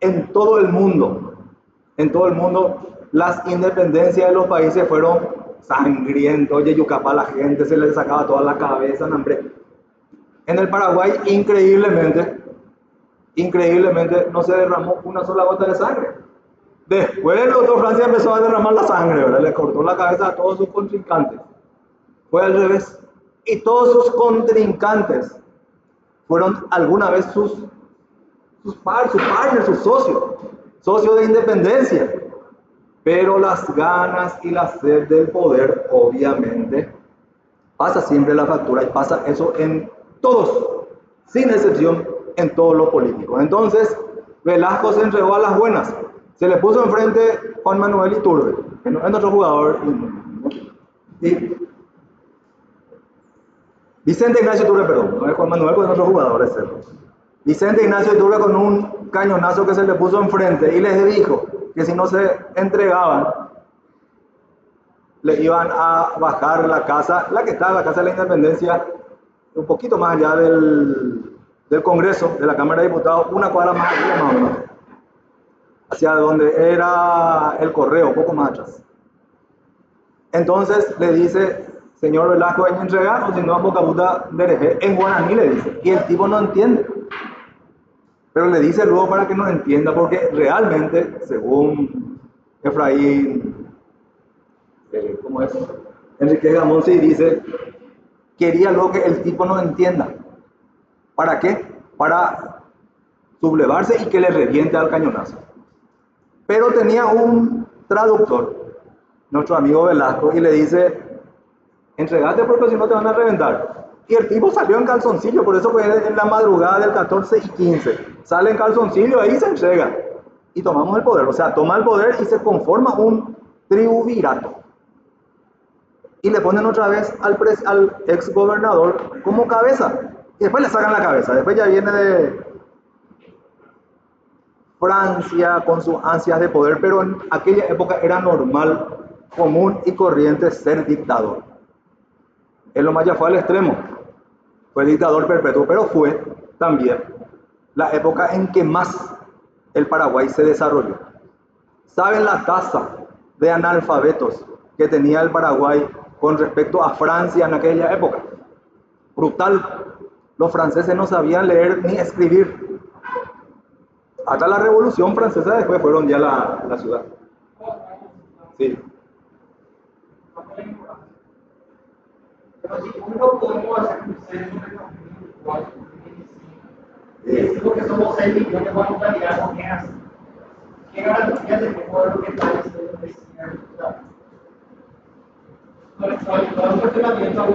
En todo el mundo, las independencias de los países fueron sangrientos. Oye, Yucapá, la gente se les sacaba toda la cabeza, hambre. En el Paraguay, increíblemente, no se derramó una sola gota de sangre. Después el doctor Francia empezó a derramar la sangre, ¿verdad? Le cortó la cabeza a todos sus contrincantes. Fue al revés. Y todos sus contrincantes fueron alguna vez sus partners, sus socios de independencia. Pero las ganas y la sed del poder, obviamente, pasa siempre la factura, y pasa eso en todos, sin excepción, en todos los políticos. Entonces, Velasco se entregó a las buenas. Se le puso enfrente Juan Manuel Iturbe, que no es nuestro jugador. Y Vicente Ignacio Iturbe, perdón, no es Juan Manuel, porque es nuestro jugador, es él. Vicente Ignacio Iturbe con un cañonazo que se le puso enfrente y les dijo que si no se entregaban, le iban a bajar la casa, la que está en la Casa de la Independencia, un poquito más allá del Congreso, de la Cámara de Diputados, una cuadra más allá, más o menos, hacia donde era el correo, poco más atrás. Entonces le dice, señor Velasco, en entregar, o si no, boca puta dereje, en guaraní le dice, y el tipo no entiende. Pero le dice luego para que no entienda, porque realmente, según Efraín, ¿cómo es? Enrique Gamón sí dice, quería luego que el tipo no entienda. ¿Para qué? Para sublevarse y que le reviente al cañonazo. Pero tenía un traductor, nuestro amigo Velasco, y le dice, entregate porque si no te van a reventar. Y el tipo salió en calzoncillo, por eso fue en la madrugada del 14 y 15. Sale en calzoncillo, ahí se entrega. Y tomamos el poder, o sea, toma el poder y se conforma un triunvirato. Y le ponen otra vez al ex gobernador como cabeza. Y después le sacan la cabeza. Después ya viene de Francia con sus ansias de poder, pero en aquella época era normal, común y corriente ser dictador. El Omaya fue al extremo, fue dictador perpetuo, pero fue también la época en que más el Paraguay se desarrolló. ¿Saben la tasa de analfabetos que tenía el Paraguay con respecto a Francia en aquella época? Brutal. Los franceses no sabían leer ni escribir. Hasta la Revolución Francesa después fueron ya la ciudad. Sí. Pero si uno podemos hacer un censo de 2024, y decimos que somos 6 millones, vamos a ligar con qué hacer. ¿Qué garantía tenemos de lo que está diciendo el señor?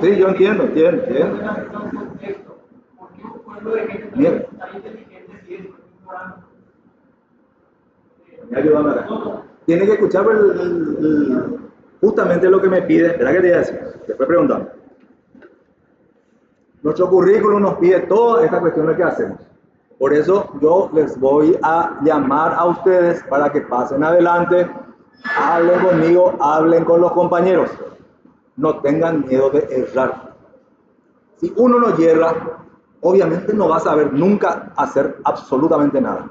Sí, yo entiendo. ¿Por qué un pueblo de gente tan inteligente sigue ignorando? Ayúdame acá. Tiene que escuchar justamente lo que me pide. Espera que te voy a decir. Después preguntamos. Nuestro currículum nos pide todas estas cuestiones que hacemos. Por eso yo les voy a llamar a ustedes para que pasen adelante, hablen conmigo, hablen con los compañeros. No tengan miedo de errar. Si uno no yerra, obviamente no va a saber nunca hacer absolutamente nada.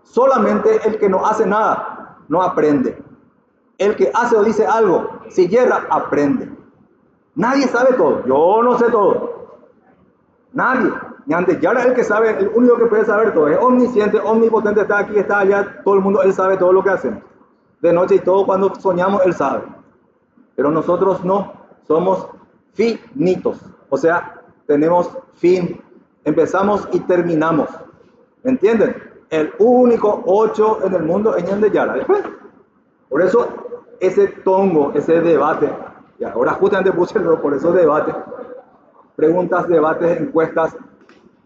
Solamente el que no hace nada, no aprende. El que hace o dice algo, si yerra, aprende. Nadie sabe todo. Yo no sé todo. Nadie. Ni antes ya era el que sabe, el único que puede saber todo. Es omnisciente, omnipotente, está aquí, está allá. Todo el mundo, él sabe todo lo que hacemos. De noche y todo, cuando soñamos, él sabe. Pero nosotros no. Somos finitos. O sea, tenemos fin. Empezamos y terminamos. ¿Me entienden? El único 8 en el mundo es Ñan de Yara. Después. Por eso, ese tongo, ese debate, y ahora justamente puse por eso debate, preguntas, debates, encuestas,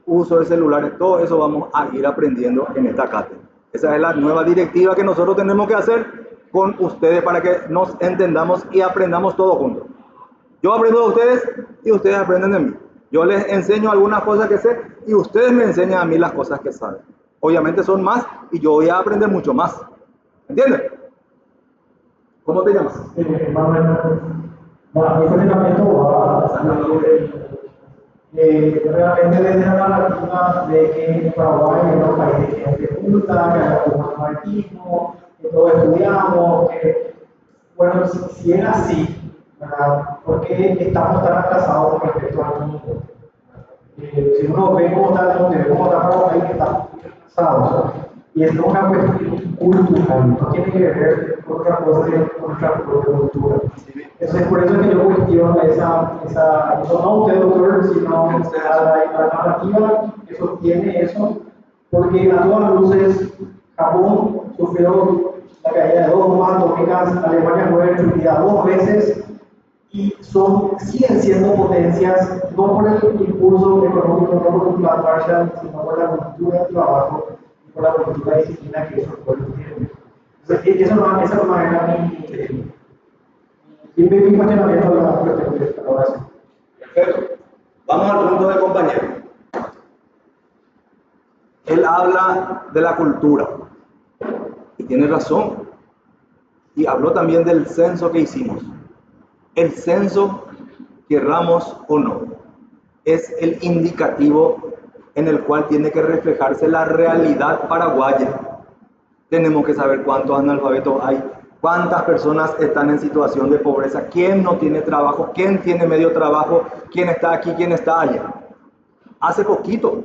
uso de celulares, todo eso vamos a ir aprendiendo en esta cátedra. Esa es la nueva directiva que nosotros tenemos que hacer con ustedes para que nos entendamos y aprendamos todos juntos. Yo aprendo de ustedes y ustedes aprenden de mí. Yo les enseño algunas cosas que sé y ustedes me enseñan a mí las cosas que saben. Obviamente son más y yo voy a aprender mucho más. ¿Entienden? ¿Cómo te llamas? Manuel, mi cuestionamiento va realmente desde la narrativa de que Paraguay es un país de gente culta, que hay un analfabetismo, que todos estudiamos, que, bueno, si es así, ¿verdad? ¿Por qué estamos tan atrasados con respecto al mundo? Si uno ve cómo está el mundo, ve cómo está Paraguay, que está atrasados. Y es una cuestión cultural, no tiene que ver con otra cosa que con nuestra propia cultura. Entonces, por eso es que yo cuestiono no usted, doctor, sino la narrativa que sostiene eso, porque a todas luces Japón sufrió la caída de 2 bombas atómicas, Alemania fue destruida 2 veces y siguen siendo potencias, no por el impulso económico, no por el plan Marshall, sino por la cultura del trabajo, por la cultura de disciplina que esos pueblos tienen. Entonces, esa no era mi cuestionamiento de la cuestión de la oración. Perfecto. Vamos al punto del compañero. él habla de la cultura. Y tiene razón. Y habló también del censo que hicimos. El censo, querramos o no, es el indicativo en el cual tiene que reflejarse la realidad paraguaya. Tenemos que saber cuántos analfabetos hay, cuántas personas están en situación de pobreza, quién no tiene trabajo, quién tiene medio trabajo, quién está aquí, quién está allá. Hace poquito,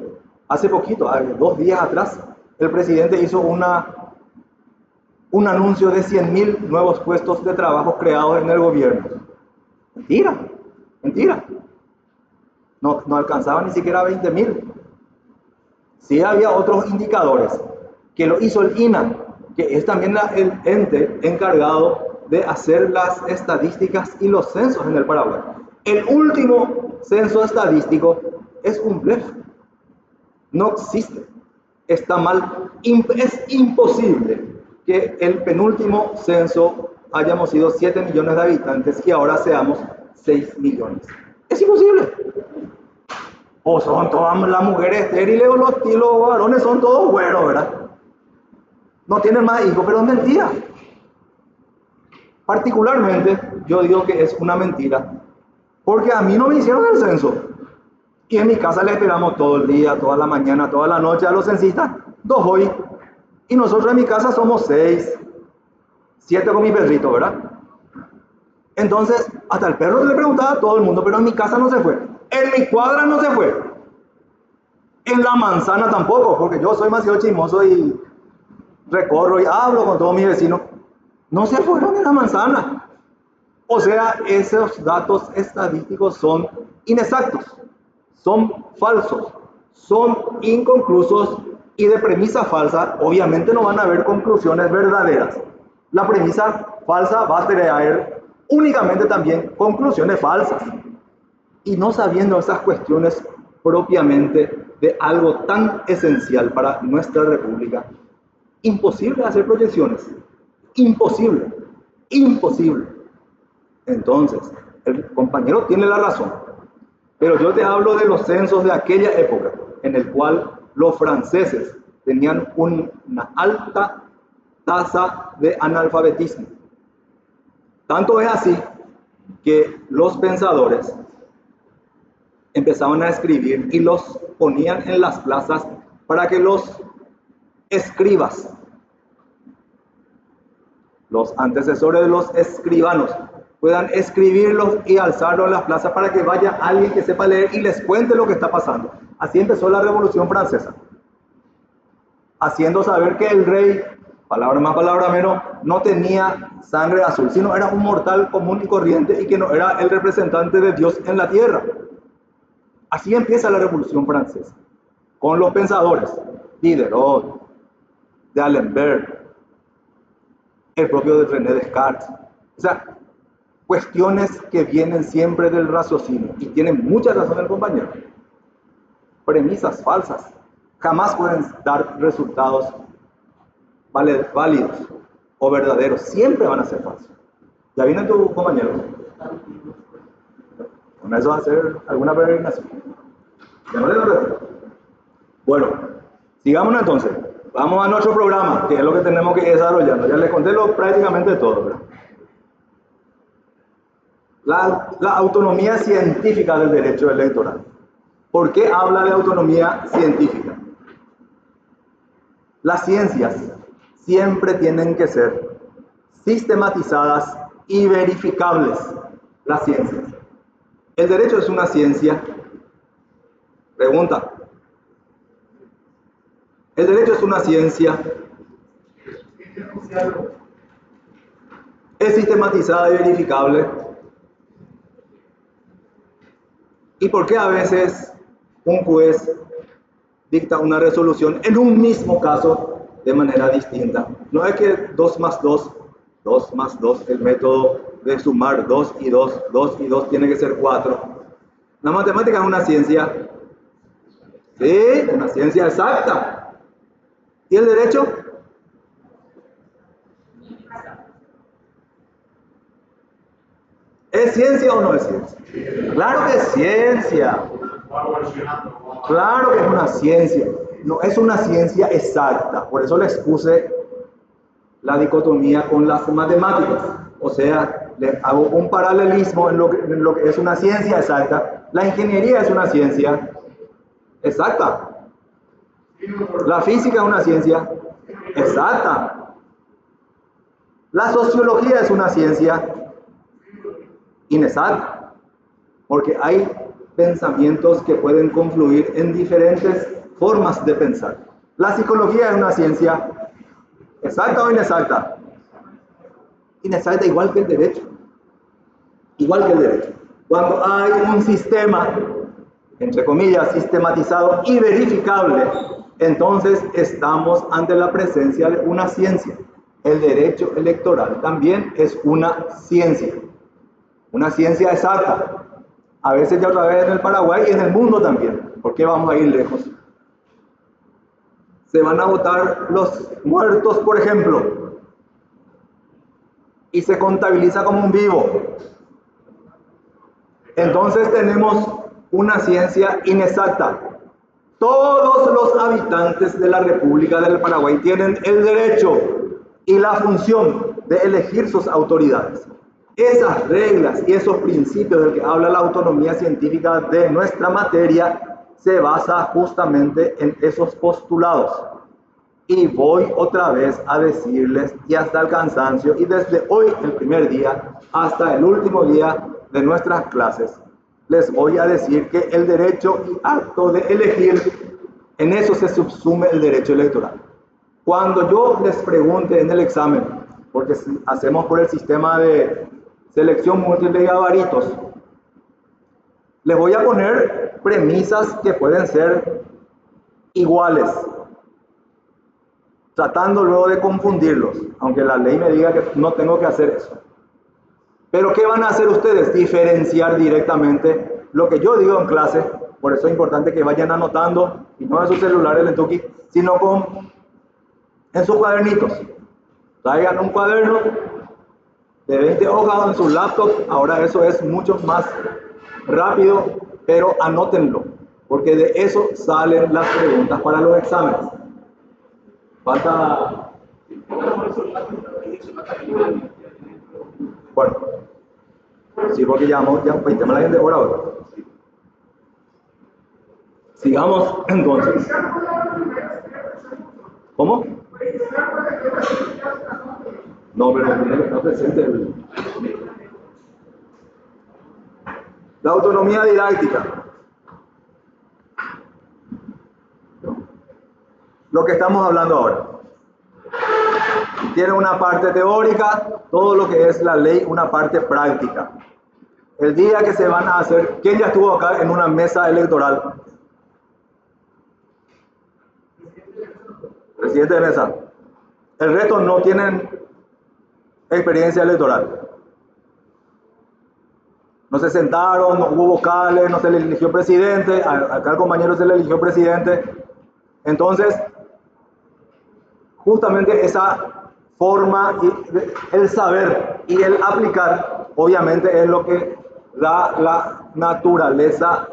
2 días atrás, el presidente hizo un anuncio de 100.000 nuevos puestos de trabajo creados en el gobierno. Mentira. No alcanzaba ni siquiera 20.000. Sí había otros indicadores que lo hizo el INA, que es también el ente encargado de hacer las estadísticas y los censos en el Paraguay. El último censo estadístico es un blef. No existe. Está mal. Es imposible que el penúltimo censo hayamos sido 7 millones de habitantes y ahora seamos 6 millones. Es imposible. O son todas las mujeres estériles o los varones son todos güeros, ¿verdad? No tienen más hijos, pero es mentira. Particularmente, yo digo que es una mentira, porque a mí no me hicieron el censo. Y en mi casa le esperamos todo el día, toda la mañana, toda la noche a los censistas. 2 hoy. Y nosotros en mi casa somos 6, 7 con mi perrito, ¿verdad? Entonces, hasta el perro le preguntaba a todo el mundo, pero en mi casa no se fue. En mi cuadra no se fue. En la manzana tampoco, porque yo soy demasiado chismoso y recorro y hablo con todos mis vecinos. No se fueron en la manzana. O sea, esos datos estadísticos son inexactos, son falsos, son inconclusos y de premisa falsa, obviamente no van a haber conclusiones verdaderas. La premisa falsa va a traer únicamente también conclusiones falsas. Y no sabiendo esas cuestiones propiamente de algo tan esencial para nuestra república, imposible hacer proyecciones. Imposible. Entonces, el compañero tiene la razón. Pero yo te hablo de los censos de aquella época, en el cual los franceses tenían una alta tasa de analfabetismo. Tanto es así que los pensadores empezaban a escribir y los ponían en las plazas para que los escribas, los antecesores de los escribanos, puedan escribirlos y alzarlos en las plazas para que vaya alguien que sepa leer y les cuente lo que está pasando. Así empezó la Revolución Francesa, haciendo saber que el rey, palabra más, palabra menos, no tenía sangre azul, sino era un mortal común y corriente y que no era el representante de Dios en la tierra. Así empieza la Revolución Francesa, con los pensadores, Diderot, d'Alembert, el propio de René Descartes. O sea, cuestiones que vienen siempre del raciocinio, y tienen mucha razón el compañero. Premisas falsas jamás pueden dar resultados válidos o verdaderos, siempre van a ser falsos. ¿Ya viene tu compañero? Con eso va a hacer alguna peregrinación. ¿Ya no le doy? Bueno, sigámonos entonces. Vamos a nuestro programa, que es lo que tenemos que ir desarrollando. Ya les conté prácticamente todo, ¿verdad? La autonomía científica del derecho electoral. ¿Por qué habla de autonomía científica? Las ciencias siempre tienen que ser sistematizadas y verificables. Las ciencias. ¿El derecho es una ciencia? Pregunta. ¿El derecho es una ciencia? ¿Es sistematizada y verificable? ¿Y por qué a veces un juez dicta una resolución en un mismo caso de manera distinta? No es que 2 más 2, el método de sumar 2 y 2 y 2 tiene que ser 4. La matemática es una ciencia, sí, una ciencia exacta. ¿Y el derecho? ¿Es ciencia o no es ciencia? Claro que es ciencia. Claro que es una ciencia. no es una ciencia exacta, por eso les puse la dicotomía con las matemáticas. O sea, le hago un paralelismo en lo que es una ciencia exacta. La ingeniería es una ciencia exacta. La física es una ciencia exacta. La sociología es una ciencia inexacta, porque hay pensamientos que pueden confluir en diferentes formas de pensar. La psicología es una ciencia exacta o inexacta. Inexacta igual que el derecho. Igual que el derecho. Cuando hay un sistema, entre comillas, sistematizado y verificable, entonces estamos ante la presencia de una ciencia. El derecho electoral también es una ciencia exacta. A veces ya otra vez en el Paraguay y en el mundo también. ¿Por qué vamos a ir lejos? Se van a votar los muertos, por ejemplo, y se contabiliza como un vivo. Entonces tenemos una ciencia inexacta. Todos los habitantes de la República del Paraguay tienen el derecho y la función de elegir sus autoridades. Esas reglas y esos principios del que habla la autonomía científica de nuestra materia se basa justamente en esos postulados. Y voy otra vez a decirles, y hasta el cansancio, y desde hoy, el primer día, hasta el último día de nuestras clases, les voy a decir que el derecho y acto de elegir, en eso se subsume el derecho electoral. Cuando yo les pregunte en el examen, porque hacemos por el sistema de selección múltiple de gabaritos, les voy a poner premisas que pueden ser iguales, tratando luego de confundirlos, aunque la ley me diga que no tengo que hacer eso. Pero ¿qué van a hacer ustedes? Diferenciar directamente lo que yo digo en clase. Por eso es importante que vayan anotando, y no en sus celulares, en Tuki, sino en sus cuadernitos. Traigan un cuaderno de 20 hojas en su laptop. Ahora eso es mucho más rápido, pero anótenlo, porque de eso salen las preguntas para los exámenes. Falta... Bueno, sí, porque ya 20 más la gente por ahora. Sigamos entonces. ¿Cómo? No, pero no presente la autonomía didáctica. Lo que estamos hablando ahora. Tiene una parte teórica, todo lo que es la ley, una parte práctica. El día que se van a hacer, ¿quién ya estuvo acá en una mesa electoral? Presidente de mesa. El resto no tienen experiencia electoral. No se sentaron, no hubo vocales, no se le eligió presidente, acá al compañero se le eligió presidente. Entonces, justamente esa forma, el saber y el aplicar, obviamente es lo que da la naturaleza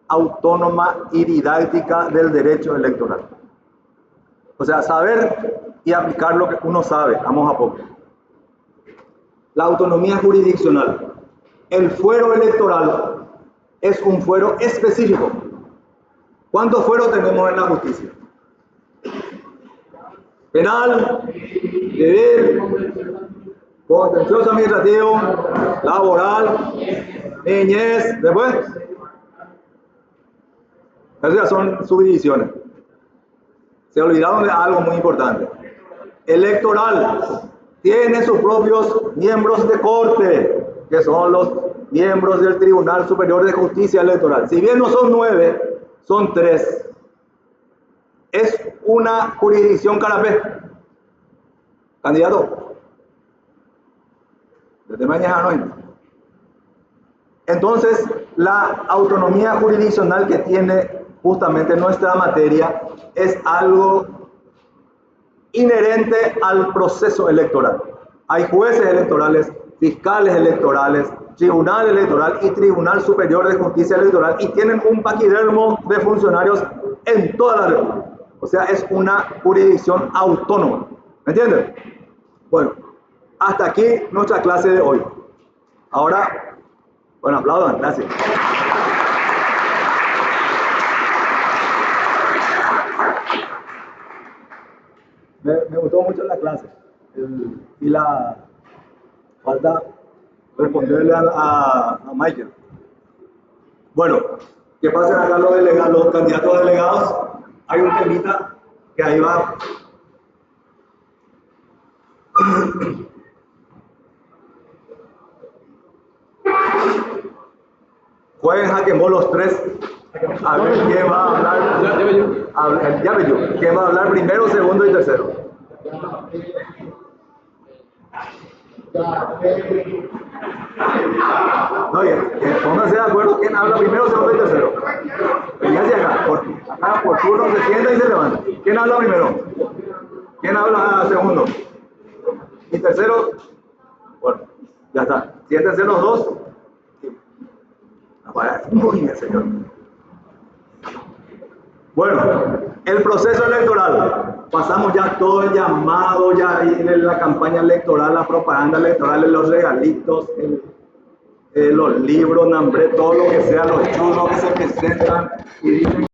autónoma y didáctica del derecho electoral. O sea, saber y aplicar lo que uno sabe, vamos a poco. La autonomía jurisdiccional. El fuero electoral es un fuero específico. ¿Cuántos fueros tenemos en la justicia? Penal, civil, contencioso administrativo, laboral, niñez, después. Esas son subdivisiones. Se olvidaron de algo muy importante. Electoral tiene sus propios miembros de corte, que son los miembros del Tribunal Superior de Justicia Electoral. Si bien no son 9, son 3. Es una jurisdicción carapé. Candidato. Desde mañana no hay. Entonces, la autonomía jurisdiccional que tiene justamente nuestra materia es algo inherente al proceso electoral. Hay jueces electorales, fiscales electorales, tribunal electoral y Tribunal Superior de Justicia Electoral, y tienen un paquidermo de funcionarios en toda la República. O sea, es una jurisdicción autónoma. ¿Me entienden? Bueno, hasta aquí nuestra clase de hoy. Ahora, bueno, aplaudan, gracias. Me gustó mucho la clase y la falta responderle a Michael. Bueno, ¿qué pasa acá los delegados, los candidatos delegados? Hay un temita que ahí va. Jueguen jaquemó los tres. A ver quién va a hablar. Llame yo. ¿Quién va a hablar primero, segundo y tercero? No, pónganse de acuerdo quién habla primero, segundo y tercero. Vénganse acá por turno se sienta y se levanta. ¿Quién habla primero? ¿Quién habla segundo? ¿Y tercero? Bueno, ya está. Siéntense los dos. Muy bien, señor. Bueno, el proceso electoral. Pasamos ya todo el llamado, ya en la campaña electoral, la propaganda electoral, los regalitos, los libros, nombre, todo lo que sea, los churros que se presentan y dicen